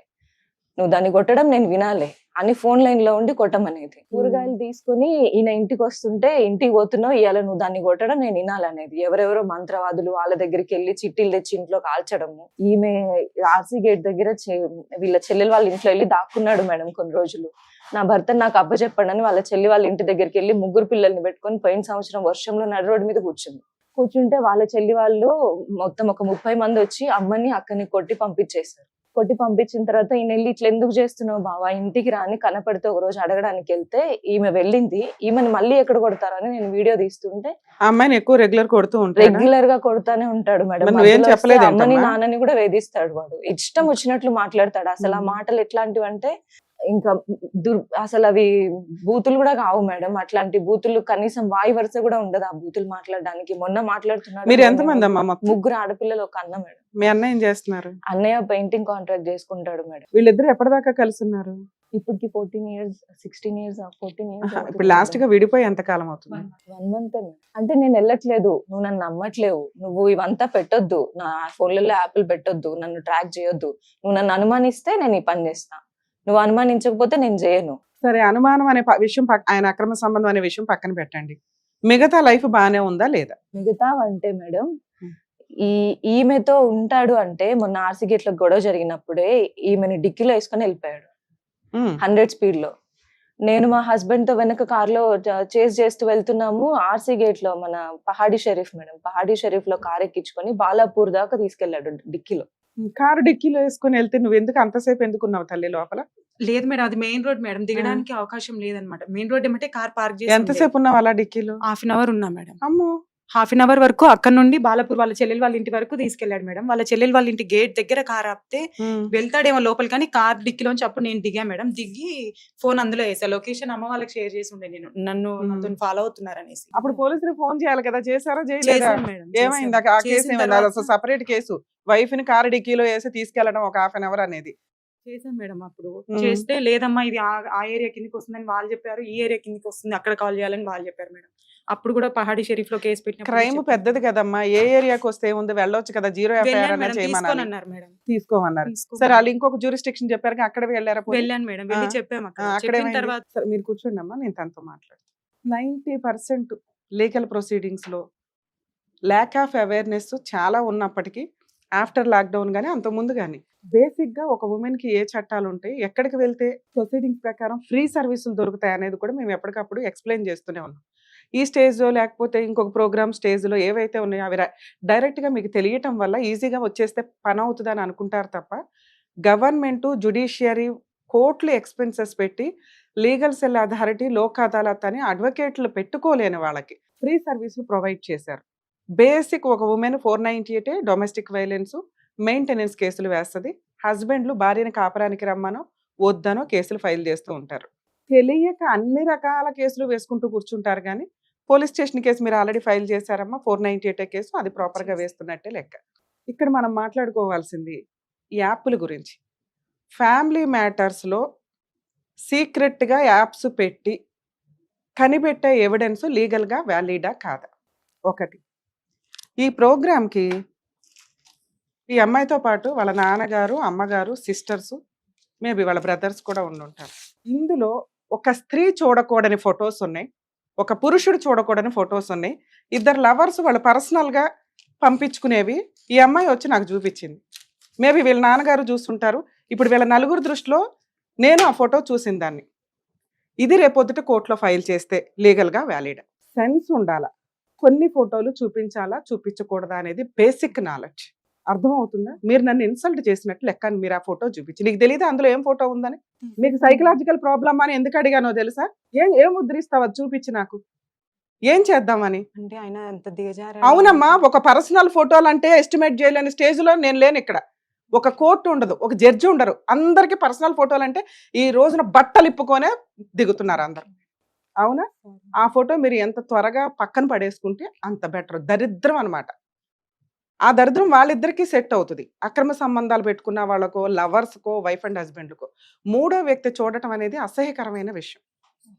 నువ్వు దాన్ని కొట్టడం నేను వినాలి అని ఫోన్ లైన్ లో ఉండి కొట్టమనేది. కూరగాయలు తీసుకుని ఈయన ఇంటికి వస్తుంటే, ఇంటికి పోతున్నావు ఇవాళ నువ్వు దాన్ని కొట్టడం నేను వినాలనేది. ఎవరెవరో మంత్రవాదులు వాళ్ళ దగ్గరికి వెళ్ళి చిట్టీలు తెచ్చి ఇంట్లో కాల్చడము. ఈమె ఆర్సీ గేట్ దగ్గర వీళ్ళ చెల్లెలు వాళ్ళ ఇంట్లో వెళ్ళి దాక్కున్నాడు మేడం కొన్ని రోజులు. నా భర్త నాకు అప్పచెప్పండి అని వాళ్ళ చెల్లి వాళ్ళ ఇంటి దగ్గరికి వెళ్ళి 3 పిల్లల్ని పెట్టుకొని పోయిన సంవత్సరం వర్షంలో నడి రోడ్డు మీద కూర్చుంటే వాళ్ళ చెల్లి వాళ్ళు మొత్తం ఒక 30 మంది వచ్చి అమ్మని అక్కని కొట్టి పంపించేశారు. కొట్టి పంపించిన తర్వాత ఈయన వెళ్ళి ఇట్లా ఎందుకు చేస్తున్నావు బావా, ఇంటికి రాని కనపడితే ఒక రోజు అడగడానికి వెళ్తే ఈమె వెళ్ళింది. ఈమెను మళ్ళీ ఎక్కడ కొడతారని నేను వీడియో తీస్తుంటే, అమ్మాయిని ఎక్కువ రెగ్యులర్ గా కొడుతూనే ఉంటాడు మేడం. అమ్మని నాన్నని కూడా వేధిస్తాడు వాడు, ఇష్టం వచ్చినట్లు మాట్లాడతాడు. అసలు ఆ మాటలు ఎట్లాంటివి అంటే ఇంకా అసలు అవి బూతులు కూడా కావు మేడం. అట్లాంటి బూతులు కనీసం వాయి వరుస కూడా ఉండదు ఆ బూతులు మాట్లాడడానికి. మొన్న మాట్లాడుతున్నాడు. మీరు ఎంతమంది అమ్మా? 3 ఆడపిల్లలు, ఒక అన్న మేడం. మీ అన్న ఏం చేస్తున్నారు? అన్నయ్య పెయింటింగ్ కాంట్రాక్ట్ చేసుకుంటాడు మేడం. వీళ్ళిద్దరు ఎప్పటిదాకా కలిసి ఉన్నారు? ఇప్పటికి 14 ఇయర్స్ 16 ఇయర్స్ 14 ఇయర్స్ ఇప్పుడు లాస్ట్ గా విడిపోయి ఎంత కాలం అవుతుంది? 1 మంత్ అంటే నేను వెళ్ళట్లేదు, నువ్వు నన్ను నమ్మట్లేవు, నువ్వు ఇవంతా పెట్టొద్దు, నా ఫోన్లలో యాప్లు పెట్టొద్దు, నన్ను ట్రాక్ చేయొద్దు, నువ్వు నన్ను అనుమానిస్తే నేను ఈ పని చేస్తా, నువ్వు అనుమానించకపోతే నేను చేయను. సరే, అనుమానం అనే విషయం ఆయన అక్రమ సంబంధం అనే విషయం పక్కన పెట్టండి, మిగతా లైఫ్ బానే ఉందా లేదా? మిగతా అంటే మేడం, ఈమెతో ఉంటాడు అంటే మొన్న ఆర్సీ గేట్ లో గొడవ జరిగినప్పుడే ఈమెను డిక్కీలో వేసుకొని వెళ్ళిపోయాడు 100 స్పీడ్ లో. నేను మా హస్బెండ్ తో వెనక కార్ లో చేస్ చేస్తూ వెళ్తున్నాము, ఆర్సీ గేట్ లో మన పహాడీ షరీఫ్ మేడం, పహాడీ షరీఫ్ లో కార్ ఎక్కించుకొని బాలాపూర్ దాకా తీసుకెళ్లాడు డిక్కీలో. కారు డిక్కీలో వేసుకుని వెళ్తే నువ్వు ఎందుకు అంతసేపు ఎందుకున్నావు తల్లి లోపల? లేదు మేడం, అది మెయిన్ రోడ్ మేడం, దిగడానికి అవకాశం లేదనమాట. మెయిన్ రోడ్ ఏమంటే కార్ పార్క్ చేసి ఎంతసేపు ఉన్నావు అలా డిక్కీలో? హాఫ్ అన్ అవర్ ఉన్నా మేడం. అమ్మో, హాఫ్ అన్ అవర్ వరకు అక్కడ నుండి బాలాపూర్ వాళ్ళ చెల్లెలు వాళ్ళ ఇంటి వరకు తీసుకెళ్లాడు మేడం. వాళ్ళ చెల్లెలు వాళ్ళ ఇంటి గేట్ దగ్గర కార్ ఆపితే వెళ్తాడేమో లోపల, కానీ కార్ డిక్కీలోంచి అప్పుడు నేను దిగా మేడం. దిగి ఫోన్ అందులో వేసా, లొకేషన్ అమ్మ వాళ్ళకి షేర్ చేసి ఉండే, నేను నన్ను ఫాలో అవుతున్నారనేసి. అప్పుడు పోలీసులు ఫోన్ చేయాలి కదా, చేశారా చేయలేదా? చేశాను మేడం, ఏమైంది ఆ కేసు? ఏమైంది? అసలు సపరేట్ కేసు, వైఫ్ ని కారు డిక్కీలో వేసి తీసుకెళ్లడం ఒక హాఫ్ అన్ అవర్ అనేది. చేసాం మేడం. అప్పుడు చేస్తే లేదమ్మా ఇది ఆ ఏరియా కిందకి వస్తుందని వాళ్ళు చెప్పారు, ఈ ఏరియా కిందకి వస్తుంది అక్కడ కాల్ చేయాలని వాళ్ళు చెప్పారు మేడం. అప్పుడు కూడా పహాడీ షరీఫ్ లో కేసు పెట్టిన క్రైమ్ పెద్దది కదమ్మా, ఏ ఏరియాకి వస్తే ఉంది వెళ్ళొచ్చు కదా, 0 ఎఫ్ఐఆర్ అన్న చేయమన్నారు మేడం. తీసుకోమన్నారు. సరే, వాళ్ళు ఇంకొక జ్యూరిస్డిక్షన్ చెప్పారు, అక్కడ వెళ్ళారా? వెళ్ళాను మేడం, వెళ్ళి చెప్పాము అక్కడ. తర్వాత మీరు కూర్చోండి అమ్మా, నేను తనతో మాట్లాడతాను. 90% లీగల్ ప్రొసీడింగ్స్ లో ల్యాక్ ఆఫ్ అవేర్నెస్ చాలా ఉన్నప్పటికీ, ఆఫ్టర్ లాక్డౌన్ కానీ అంతకుముందు కానీ బేసిక్ గా ఒక ఉమెన్ కి ఏ చట్టాలు ఉంటాయి, ఎక్కడికి వెళ్తే ప్రొసీడింగ్స్ ప్రకారం ఫ్రీ సర్వీసులు దొరుకుతాయి అనేది కూడా మేము ఎప్పటికప్పుడు ఎక్స్ప్లెయిన్ చేస్తూనే ఉన్నాం. ఈ స్టేజ్లో లేకపోతే ఇంకొక ప్రోగ్రామ్ స్టేజ్లో ఏవైతే ఉన్నాయో అవి డైరెక్ట్గా మీకు తెలియటం వల్ల ఈజీగా వచ్చేస్తే పని అవుతుందని అనుకుంటారు తప్ప, గవర్నమెంట్, జ్యుడిషియరీ, కోర్టులు ఎక్స్పెన్సెస్ పెట్టి legal cell authority, Lok Adalat అని అడ్వకేట్లు పెట్టుకోలేని వాళ్ళకి ఫ్రీ సర్వీసులు ప్రొవైడ్ చేశారు. బేసిక్ ఒక ఉమెన్ 498 డొమెస్టిక్ వైలెన్స్ మెయింటెనెన్స్ కేసులు వేస్తుంది. హస్బెండ్లు భార్యని కాపరానికి రమ్మనో వద్దనో కేసులు ఫైల్ చేస్తూ ఉంటారు. తెలియక అన్ని రకాల కేసులు వేసుకుంటూ కూర్చుంటారు. కానీ పోలీస్ స్టేషన్ కేసు మీరు ఆల్రెడీ ఫైల్ చేశారమ్మా, 498 కేసు, అది ప్రాపర్గా వేస్తున్నట్టే లెక్క. ఇక్కడ మనం మాట్లాడుకోవాల్సింది ఈ యాప్ల గురించి. ఫ్యామిలీ మ్యాటర్స్లో సీక్రెట్గా యాప్స్ పెట్టి కనిపెట్టే ఎవిడెన్స్ లీగల్గా వ్యాలిడా కాదా? ఒకటి, ఈ ప్రోగ్రామ్కి ఈ అమ్మాయితో పాటు వాళ్ళ నాన్నగారు, అమ్మగారు, సిస్టర్స్, మేబీ వాళ్ళ బ్రదర్స్ కూడా ఉండుంటారు. ఇందులో ఒక స్త్రీ చూడకూడని ఫొటోస్ ఉన్నాయి, ఒక పురుషుడు చూడకూడని ఫొటోస్ ఉన్నాయి. ఇద్దరు లవర్స్ వాళ్ళు పర్సనల్గా పంపించుకునేవి ఈ అమ్మాయి వచ్చి నాకు చూపించింది. మేబీ వీళ్ళ నాన్నగారు చూస్తుంటారు. ఇప్పుడు వీళ్ళ నలుగురు దృష్టిలో నేను ఆ ఫోటో చూసిన దాన్ని. ఇది రేపొద్దుట కోర్టులో ఫైల్ చేస్తే లీగల్గా వ్యాలిడ్. సెన్స్ ఉండాలా, కొన్ని ఫోటోలు చూపించాలా చూపించకూడదా అనేది బేసిక్ నాలెడ్జ్. అర్థమవుతుందా? మీరు నన్ను ఇన్సల్ట్ చేసినట్టు లెక్క. మీరు ఆ ఫోటో చూపించి, నీకు తెలియదు అందులో ఏం ఫోటో ఉందని? మీకు సైకలాజికల్ ప్రాబ్లమ్ అని ఎందుకు అడిగానో తెలుసా? ఏం ముద్రిస్తావు అది చూపించి నాకు, ఏం చేద్దామని? అంటే ఆయన ఎంత దిగజారు. అవునమ్మా, ఒక పర్సనల్ ఫోటోలు అంటే ఎస్టిమేట్ చేయలేని స్టేజ్లో నేను లేను ఇక్కడ. ఒక కోర్టు ఉండదు, ఒక జడ్జి ఉండరు, అందరికీ పర్సనల్ ఫోటోలు అంటే ఈ రోజున బట్టలు ఇప్పుకొనే దిగుతున్నారు అందరు. అవునా? ఆ ఫోటో మీరు ఎంత త్వరగా పక్కన పడేసుకుంటే అంత బెటర్. దరిద్రం అనమాట. ఆ దరిద్రం వాళ్ళిద్దరికీ సెట్ అవుతుంది. అక్రమ సంబంధాలు పెట్టుకున్న వాళ్ళకో, లవర్స్కో, వైఫ్ అండ్ హస్బెండ్కో మూడో వ్యక్తి చూడటం అనేది అసహ్యకరమైన విషయం.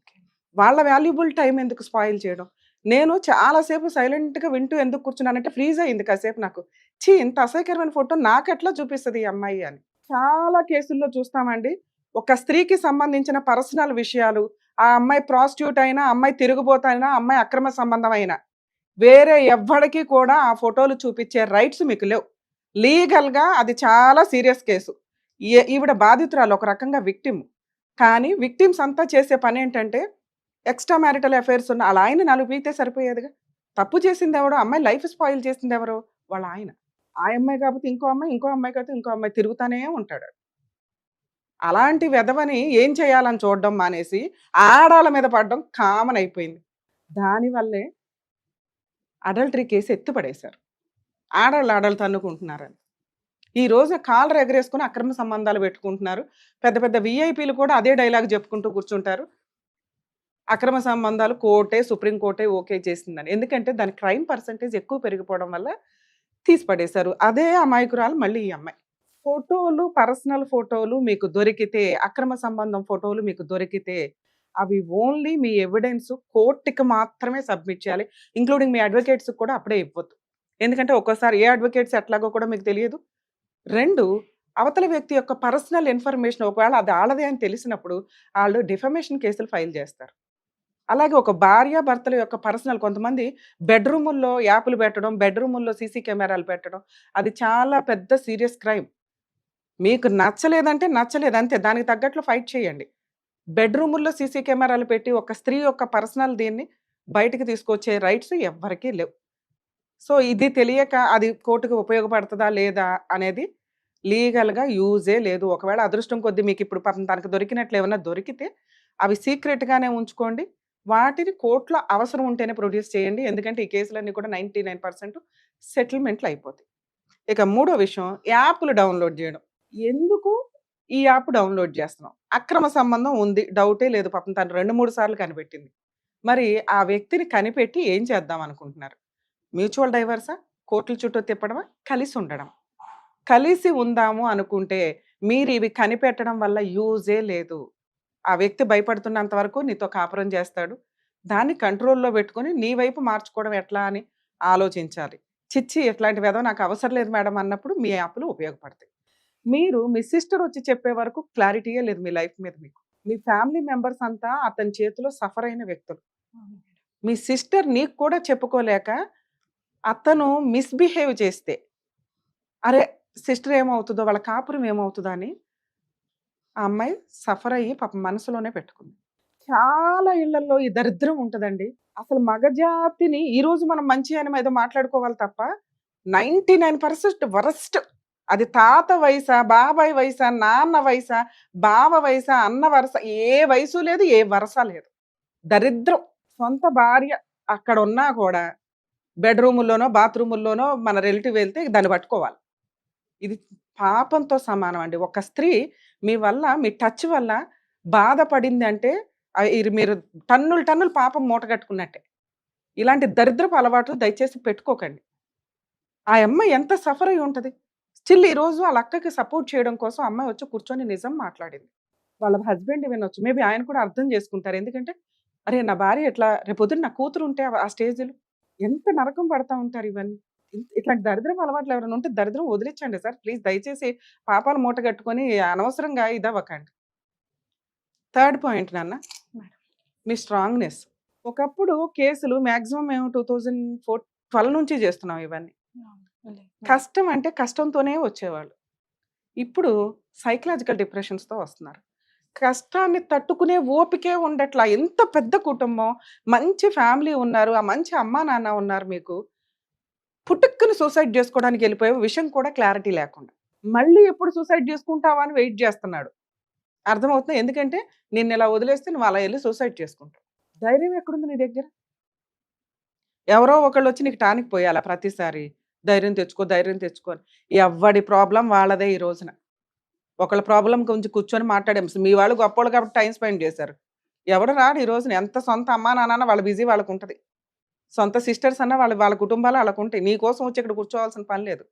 వాళ్ళ వాల్యుబుల్ టైం ఎందుకు స్పాయిల్ చేయడం? నేను చాలాసేపు సైలెంట్గా వింటూ ఎందుకు కూర్చున్నానంటే ఫ్రీజ్ అయింది కాసేపు నాకు. ఇంత అసహ్యకరమైన ఫోటో నాకెట్లా చూపిస్తుంది ఈ అమ్మాయి అని. చాలా కేసుల్లో చూస్తామండి, ఒక స్త్రీకి సంబంధించిన పర్సనల్ విషయాలు, ఆ అమ్మాయి ప్రాస్టిట్యూట్ అయినా, అమ్మాయి తిరుగుబోతైనా, అమ్మాయి అక్రమ సంబంధం అయినా, వేరే ఎవ్వడికి కూడా ఆ ఫోటోలు చూపించే రైట్స్ మీకు లేవు. లీగల్గా అది చాలా సీరియస్ కేసు. ఈవిడ బాధితురాలు, ఒక రకంగా విక్టిమ్. కానీ విక్టిమ్స్ అంతా చేసే పని ఏంటంటే ఎక్స్ట్రా మ్యారిటల్ అఫైర్స్ ఉన్న అలా ఆయన నలుగు పీకితే సరిపోయేదిగా. తప్పు చేసింది ఎవరో, అమ్మాయి లైఫ్ స్పాయిల్ చేసింది ఎవరో, వాళ్ళ ఆయన. ఆ అమ్మాయి కాకపోతే ఇంకో అమ్మాయి, ఇంకో అమ్మాయి కాకపోతే ఇంకో అమ్మాయి, తిరుగుతానే ఉంటాడు. అలాంటి వెధవని ఏం చేయాలని చూడడం మానేసి ఆడాళ్ళ మీద పడడం కామన్ అయిపోయింది. దానివల్లే అడల్టరీ కేసు ఎత్తుపడేశారు. ఆడళ్ళు తన్నుకుంటున్నారని ఈ రోజు కాలర్ ఎగరేసుకుని అక్రమ సంబంధాలు పెట్టుకుంటున్నారు. పెద్ద పెద్ద విఐపీలు కూడా అదే డైలాగ్ చెప్పుకుంటూ కూర్చుంటారు, అక్రమ సంబంధాలు కోర్టే, సుప్రీంకోర్టే ఓకే చేసిందని. ఎందుకంటే దాని క్రైమ్ పర్సంటేజ్ ఎక్కువ పెరిగిపోవడం వల్ల తీసి పడేశారు. అదే అమాయకురాలు మళ్ళీ ఈ అమ్మాయి. ఫోటోలు, పర్సనల్ ఫోటోలు మీకు దొరికితే, అక్రమ సంబంధం ఫోటోలు మీకు దొరికితే, అవి ఓన్లీ మీ ఎవిడెన్స్ కోర్టుకి మాత్రమే సబ్మిట్ చేయాలి. ఇంక్లూడింగ్ మీ అడ్వకేట్స్ కూడా అప్పుడే ఇవ్వద్దు. ఎందుకంటే ఒక్కోసారి ఏ అడ్వకేట్స్ ఎట్లాగో కూడా మీకు తెలియదు. 2, అవతల వ్యక్తి యొక్క పర్సనల్ ఇన్ఫర్మేషన్ ఒకవేళ అది ఆళ్ళదే అని తెలిసినప్పుడు ఆళ్ళు డిఫమేషన్ కేసులు ఫైల్ చేస్తారు. అలాగే ఒక భార్యాభర్తల యొక్క పర్సనల్ కొంతమంది బెడ్‌రూముల్లో యాపులు పెట్టడం, బెడ్‌రూముల్లో సీసీ కెమెరాలు పెట్టడం, అది చాలా పెద్ద సీరియస్ క్రైమ్. మీకు నచ్చలేదంటే నచ్చలేదు అంతే. దానికి తగ్గట్లు ఫైట్ చేయండి. బెడ్‌రూముల్లో సీసీ కెమెరాలు పెట్టి ఒక స్త్రీ యొక్క పర్సనల్ దీన్ని బయటికి తీసుకొచ్చే రైట్స్ ఎవ్వరికీ లేవు. సో, ఇది తెలియక అది కోర్టుకి ఉపయోగపడతదా లేదా అనేది లీగల్‌గా యూజే లేదు. ఒకవేళ అదృష్టం కొద్దీ మీకిప్పుడు పాపం తనకు దొరికినట్లు ఏమన్నా దొరికితే అవి సీక్రెట్‌గానే ఉంచుకోండి. వాటిని కోర్ట్‌లో అవసరం ఉంటేనే ప్రొడ్యూస్ చేయండి. ఎందుకంటే ఈ కేసులన్నీ కూడా 99% సెటిల్‌మెంట్‌లు అయిపోతాయి. ఇక మూడో విషయం యాప్‌లు డౌన్‌లోడ్ చేయడం. ఎందుకు ఈ యాప్ డౌన్‌లోడ్ చేస్తున్నాం? అక్రమ సంబంధం ఉంది. డౌటే లేదు. పాపం తను 2, 3 సార్లు కనిపెట్టింది. మరి ఆ వ్యక్తిని కనిపెట్టి ఏం చేద్దాం అనుకుంటున్నారు? మ్యూచువల్ డైవర్సా? కోర్టుల చుట్టూ తిప్పడమా? కలిసి ఉండడం. కలిసి ఉందాము అనుకుంటే మీరు ఇవి కనిపెట్టడం వల్ల యూజే లేదు. ఆ వ్యక్తి భయపడుతున్నంత వరకు నీతో కాపురం చేస్తాడు. దాన్ని కంట్రోల్‌లో పెట్టుకొని నీ వైపు మార్చుకోవడం ఎట్లా అని ఆలోచించాలి. చిచ్చి ఇట్లాంటి వెధవ నాకు అవసరం లేదు మేడం అన్నప్పుడు మీ యాప్‌లు ఉపయోగపడతాయి. మీరు మీ సిస్టర్ వచ్చి చెప్పే వరకు క్లారిటీయే లేదు మీ లైఫ్ మీద మీకు. మీ ఫ్యామిలీ మెంబర్స్ అంతా అతని చేతిలో సఫర్ అయిన వ్యక్తులు. మీ సిస్టర్ నీకు కూడా చెప్పుకోలేక అతను మిస్‌బిహేవ్ చేస్తే, అరే! సిస్టర్ ఏమవుతదో, వాళ్ళ కాపురం ఏమవుతదో అని ఆ అమ్మాయి సఫర్ అయ్యి పాపం మనసులోనే పెట్టుకుంది. చాలా ఇళ్లల్లో ఈ దరిద్రం ఉంటదండి. అసలు మగజాతిని ఈరోజు మనం మంచి అని ఏదో మాట్లాడుకోవాలి తప్ప 99% వరస్ట్. అది తాత వయసా, బాబాయ్ వయసా, నాన్న వయసా, బావ వయసా, అన్న వరస ఏ వయసు లేదు, ఏ వరస లేదు. దరిద్రం. సొంత భార్య అక్కడ ఉన్నా కూడా బెడ్‌రూముల్లోనో, బాత్రూముల్లోనో మన రిలేటివ్ వెళ్తే దాన్ని పట్టుకోవాలి. ఇది పాపంతో సమానం అండి. ఒక స్త్రీ మీ వల్ల, మీ టచ్ వల్ల బాధపడింది అంటే ఇది మీరు టన్నులు టన్నులు పాపం మూటగట్టుకున్నట్టే. ఇలాంటి దరిద్రపు అలవాట్లు దయచేసి పెట్టుకోకండి. ఆ అమ్మాయి ఎంత సఫర్ అయ్యి ఉంటది. స్టిల్ ఈరోజు ఆళ్ళ అక్కకి సపోర్ట్ చేయడం కోసం అమ్మాయి వచ్చి కూర్చొని నిజం మాట్లాడింది. వాళ్ళ హస్బెండ్ వినొచ్చు. మేబీ ఆయన కూడా అర్థం చేసుకుంటారు. ఎందుకంటే, అరే! నా భార్య ఇట్లా రేపొద్దున నా కూతురు ఉంటే ఆ స్టేజ్‌లో ఎంత నరకం పడతా ఉంటారు ఇవన్నీ. ఇట్లాంటి దరిద్రపు అలవాట్లు ఎవరైనా ఉంటే దరిద్రం వదిలించండి సార్. ప్లీజ్ దయచేసి పాపాలు మూటగట్టుకొని అనవసరంగా ఇదవ్వకండి. థర్డ్ పాయింట్ నాన్న, మీ స్ట్రాంగ్‌నెస్. ఒకప్పుడు కేసులు మాక్సిమం మేము 12 నుంచి చేస్తున్నాం ఇవన్నీ. కష్టం అంటే కష్టంతోనే వచ్చేవాళ్ళు. ఇప్పుడు సైకలాజికల్ డిప్రెషన్స్‌తో వస్తున్నారు. కష్టాన్ని తట్టుకునే ఓపికే ఉండట్లా. ఎంత పెద్ద కుటుంబం, మంచి ఫ్యామిలీ ఉన్నారు. ఆ మంచి అమ్మా, నాన్న ఉన్నారు మీకు. పుటుక్కున సూసైడ్ చేసుకోవడానికి వెళ్ళిపోయే విషయం కూడా క్లారిటీ లేకుండా. మళ్ళీ ఎప్పుడు సూసైడ్ చేసుకుంటావా అని వెయిట్ చేస్తున్నాడు. అర్థమవుతుందా? ఎందుకంటే నిన్నిలా వదిలేస్తే నువ్వు అలా ఎళ్లి సూసైడ్ చేసుకుంటావు. ధైర్యం ఎక్కడుంది నీ దగ్గర? ఎవరో ఒకళ్ళొచ్చి నీకు టానిక్ పోయాలా ప్రతిసారి? ధైర్యం తెచ్చుకో, ధైర్యం తెచ్చుకో అని. ఎవ్వడి ప్రాబ్లమ్ వాళ్ళదే ఈ రోజున. ఒకళ్ళ ప్రాబ్లమ్ గురించి కూర్చొని మాట్లాడాం. మీ వాళ్ళు గొప్పోళ్ళు కాబట్టి టైమ్ స్పెండ్ చేశారు. ఎవడు రాడు ఈ రోజున. ఎంత సొంత అమ్మా, నాన్న వాళ్ళ బిజీ వాళ్ళకుంటది. సొంత సిస్టర్స్ అన్నా వాళ్ళ కుటుంబాలు ఆళ్ళకుంటాయి. నీ కోసం వచ్చి ఇక్కడ కూర్చోవాల్సిన పని లేదు.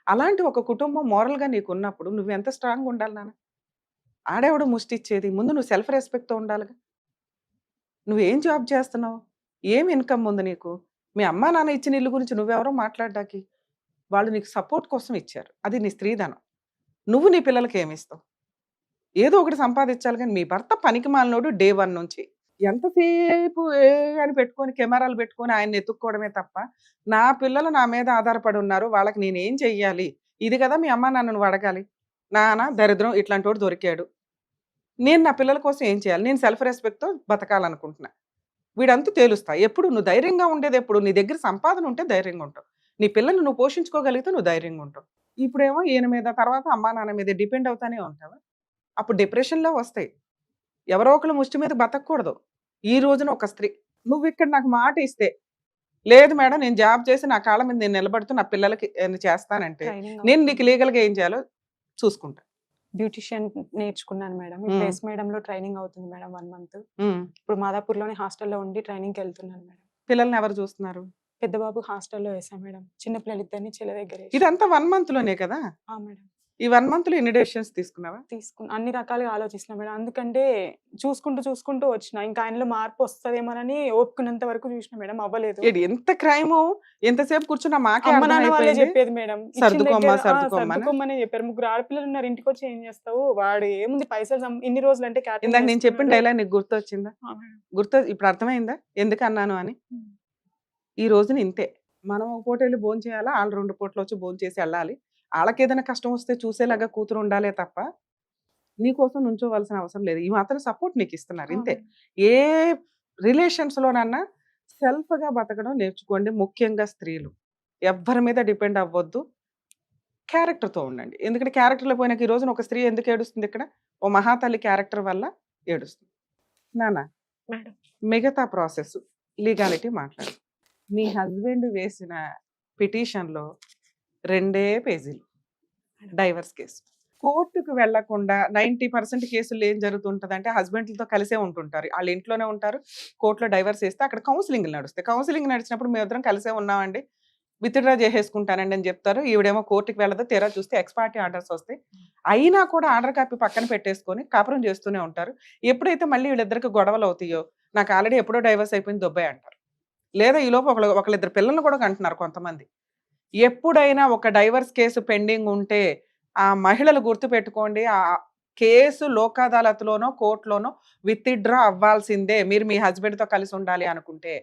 అలాంటి ఒక కుటుంబం మోరల్‌గా నీకున్నప్పుడు నువ్వెంత స్ట్రాంగ్‌గా ఉండాలి నాన్న? ఆడెవడు ముష్టిచ్చేది? ముందు నువ్వు సెల్ఫ్ రెస్పెక్ట్‌తో ఉండాలిగా. నువ్వేం జాబ్ చేస్తున్నావు? ఏం ఇన్‌కమ్ ఉంది నీకు? మీ అమ్మా, నాన్న ఇచ్చిన ఇల్లు గురించి నువ్వెవరో మాట్లాడడానికి? వాళ్ళు నీకు సపోర్ట్ కోసం ఇచ్చారు. అది నీ స్త్రీధనం. నువ్వు నీ పిల్లలకి ఏమిస్తావు? ఏదో ఒకటి సంపాదించాలి గానీ, మీ భర్త పనికిమాలినోడు డే 1 నుంచి. ఎంతసేపు అని పెట్టుకొని కెమెరాలు పెట్టుకొని ఆయన్ని ఎతుక్కోవడమే తప్ప, నా పిల్లలు నా మీద ఆధారపడి ఉన్నారు. వాళ్ళకి నేనేం చెయ్యాలి? ఇది కదా మీ అమ్మా, నాన్న నువ్వు అడగాలి. నాన్న దరిద్రం ఇట్లాంటోడు దొరికాడు. నేను నా పిల్లల కోసం ఏం చేయాలి? నేను సెల్ఫ్ రెస్పెక్ట్‌తో బతకాలనుకుంటున్నా. వీడంతా తేలుస్తా. ఎప్పుడు నువ్వు ధైర్యంగా ఉండేదెప్పుడు? నీ దగ్గర సంపాదన ఉంటే ధైర్యంగా ఉంటావు. నీ పిల్లల్ని నువ్వు పోషించుకోగలిగితే నువ్వు ధైర్యంగా ఉంటావు. ఇప్పుడేమో ఈయన మీద తర్వాత అమ్మా, నాన్న మీద డిపెండ్ అవుతానే ఉంటావా? అప్పుడు డిప్రెషన్‌లో వస్తాయి. ఎవరో ఒకళ్ళ ముష్టి మీద బతకూడదు. ఈ రోజున ఒక స్త్రీ. నువ్విక్కడ నాకు మాట ఇస్తే, లేదు మేడం నేను జాబ్ చేసి నా కాళ్ళ మీద నేను నిలబడుతూ నా పిల్లలకి చేస్తానంటే, నేను నీకు లీగల్‌గా ఏం చేయాలో చూసుకుంటా. బ్యూటిషియన్ నేర్చుకున్నాను మేడం. హ్మ్. ఇప్పుడు మేడంలో ట్రైనింగ్ అవుతుంది మేడం 1 మంత్. ఇప్పుడు మాదాపూర్‌లోనే హాస్టల్‌లో ఉండి ట్రైనింగ్‌కెళ్తున్నాను మేడం. పిల్లల్ని ఎవరు చూస్తున్నారు? పెద్ద బాబు హాస్టల్‌లో వేసా మేడం. చిన్న పిల్లలిద్దరిని చెల్లి దగ్గర ఏసా. ఇదంతా 1 మంత్‌లోనే కదా! ఆ! మేడం. ఈ 1 month లో ఎన్ని డెసిషన్స్ తీసుకున్నావా? అన్ని రకాలుగా ఆలోచిస్తున్నా మేడం. అందుకంటే చూసుకుంటూ వచ్చిన. ఇంకా ఆయనలో మార్పు వస్తదేమోనని ఓపుకున్నంత వరకు చూసినా మేడం, అవ్వలేదు. ఎంత క్రైము, ఎంతసేపు కూర్చున్నా మాకే అమ్మ నాన్న వాళ్ళే అర్థమైపోయింది. చెప్పేది మేడం. ఇచ్చిన సర్దుకోమ్మా, దగ్గర సర్దుకోమ్మనా? సర్దుకోమనే చెప్పారు. 3 ఆడపిల్లలు ఉన్నారు, ఇంటికొచ్చి ఏం చేస్తావు? వాడు ఏముంది పైసలు ఇన్ని రోజులు అంటే ఇందాక క్యాటరింగ్ నేను చెప్పిన చేసుకున్నాడు. డైలాగ్ నీకు గుర్తొచ్చిందా? ఇప్పుడు అర్థమైందా ఎందుకు అన్నాను అని? హ్మ్. ఈ రోజున ఇంతే. మనం ఒక పూట వెళ్ళి భోంచేయాలా, వాళ్ళు 2 పూటలు వచ్చి భోంచేసి వెళ్ళాలి. వాళ్ళకేదైనా కష్టం వస్తే చూసేలాగా కూతురు ఉండాలే తప్ప నీకోసం నుంచోవలసిన అవసరం లేదు. ఈ మాత్రం సపోర్ట్ నీకు ఇస్తున్నారు ఇంతే. ఏ రిలేషన్స్‌లోనన్నా సెల్ఫ్‌గా బతకడం నేర్చుకోండి. ముఖ్యంగా స్త్రీలు. ఎవ్వరి మీద డిపెండ్ అవ్వొద్దు. క్యారెక్టర్‌తో ఉండండి. ఎందుకంటే క్యారెక్టర్‌లో పోయినాక ఈ రోజున ఒక స్త్రీ ఎందుకు ఏడుస్తుంది ఇక్కడ? ఓ మహాతల్లి క్యారెక్టర్ వల్ల ఏడుస్తుంది. నాన్న మేడం. మిగతా ప్రాసెస్ లీగాలిటీ మాట్లాడు. మీ హస్బెండ్ వేసిన పిటిషన్‌లో 2 పేజీలు డైవర్స్ కేసు. కోర్టుకు వెళ్లకుండా 90% కేసుల్లో ఏం జరుగుతుంటదంటే హస్బెండ్‌లతో కలిసే ఉంటుంటారు. ఆళ్ళ ఇంట్లోనే ఉంటారు. కోర్టులో డైవర్స్ ఇస్తే అక్కడ కౌన్సెలింగ్‌లు నడుస్తాయి. కౌన్సెలింగ్ నడిచినప్పుడు మేమిద్దరం కలిసే ఉన్నామండి. విత్‌డ్రా చేసేసుకుంటానండి అని చెప్తారు. ఈవిడేమో కోర్టుకి వెళ్ళదు. తీరా చూస్తే ఎక్స్ పార్టీ ఆర్డర్స్ వస్తాయి. అయినా కూడా ఆర్డర్ కాపీ పక్కన పెట్టేసుకొని కాపురం చేస్తూనే ఉంటారు. ఎప్పుడైతే మళ్ళీ వీళ్ళిద్దరికి గొడవలు అవుతాయో, నాకు ఆల్రెడీ ఎప్పుడో డైవర్స్ అయిపోయింది దొబ్బాయి అంటారు. లేదా ఈలోపు ఒకళ్ళిద్దరు పిల్లల్ని కూడా కంటున్నారు కొంతమంది. ఎప్పుడైనా ఒక డైవర్స్ కేసు పెండింగ్ ఉంటే ఆ మహిళలు గుర్తుపెట్టుకోండి. ఆ కేసు లోక్ అదాలత్‌లోనో, కోర్టులోనో విత్‌డ్రా అవ్వాల్సిందే. మీరు మీ హస్బెండ్‌తో కలిసి ఉండాలి అనుకుంటే.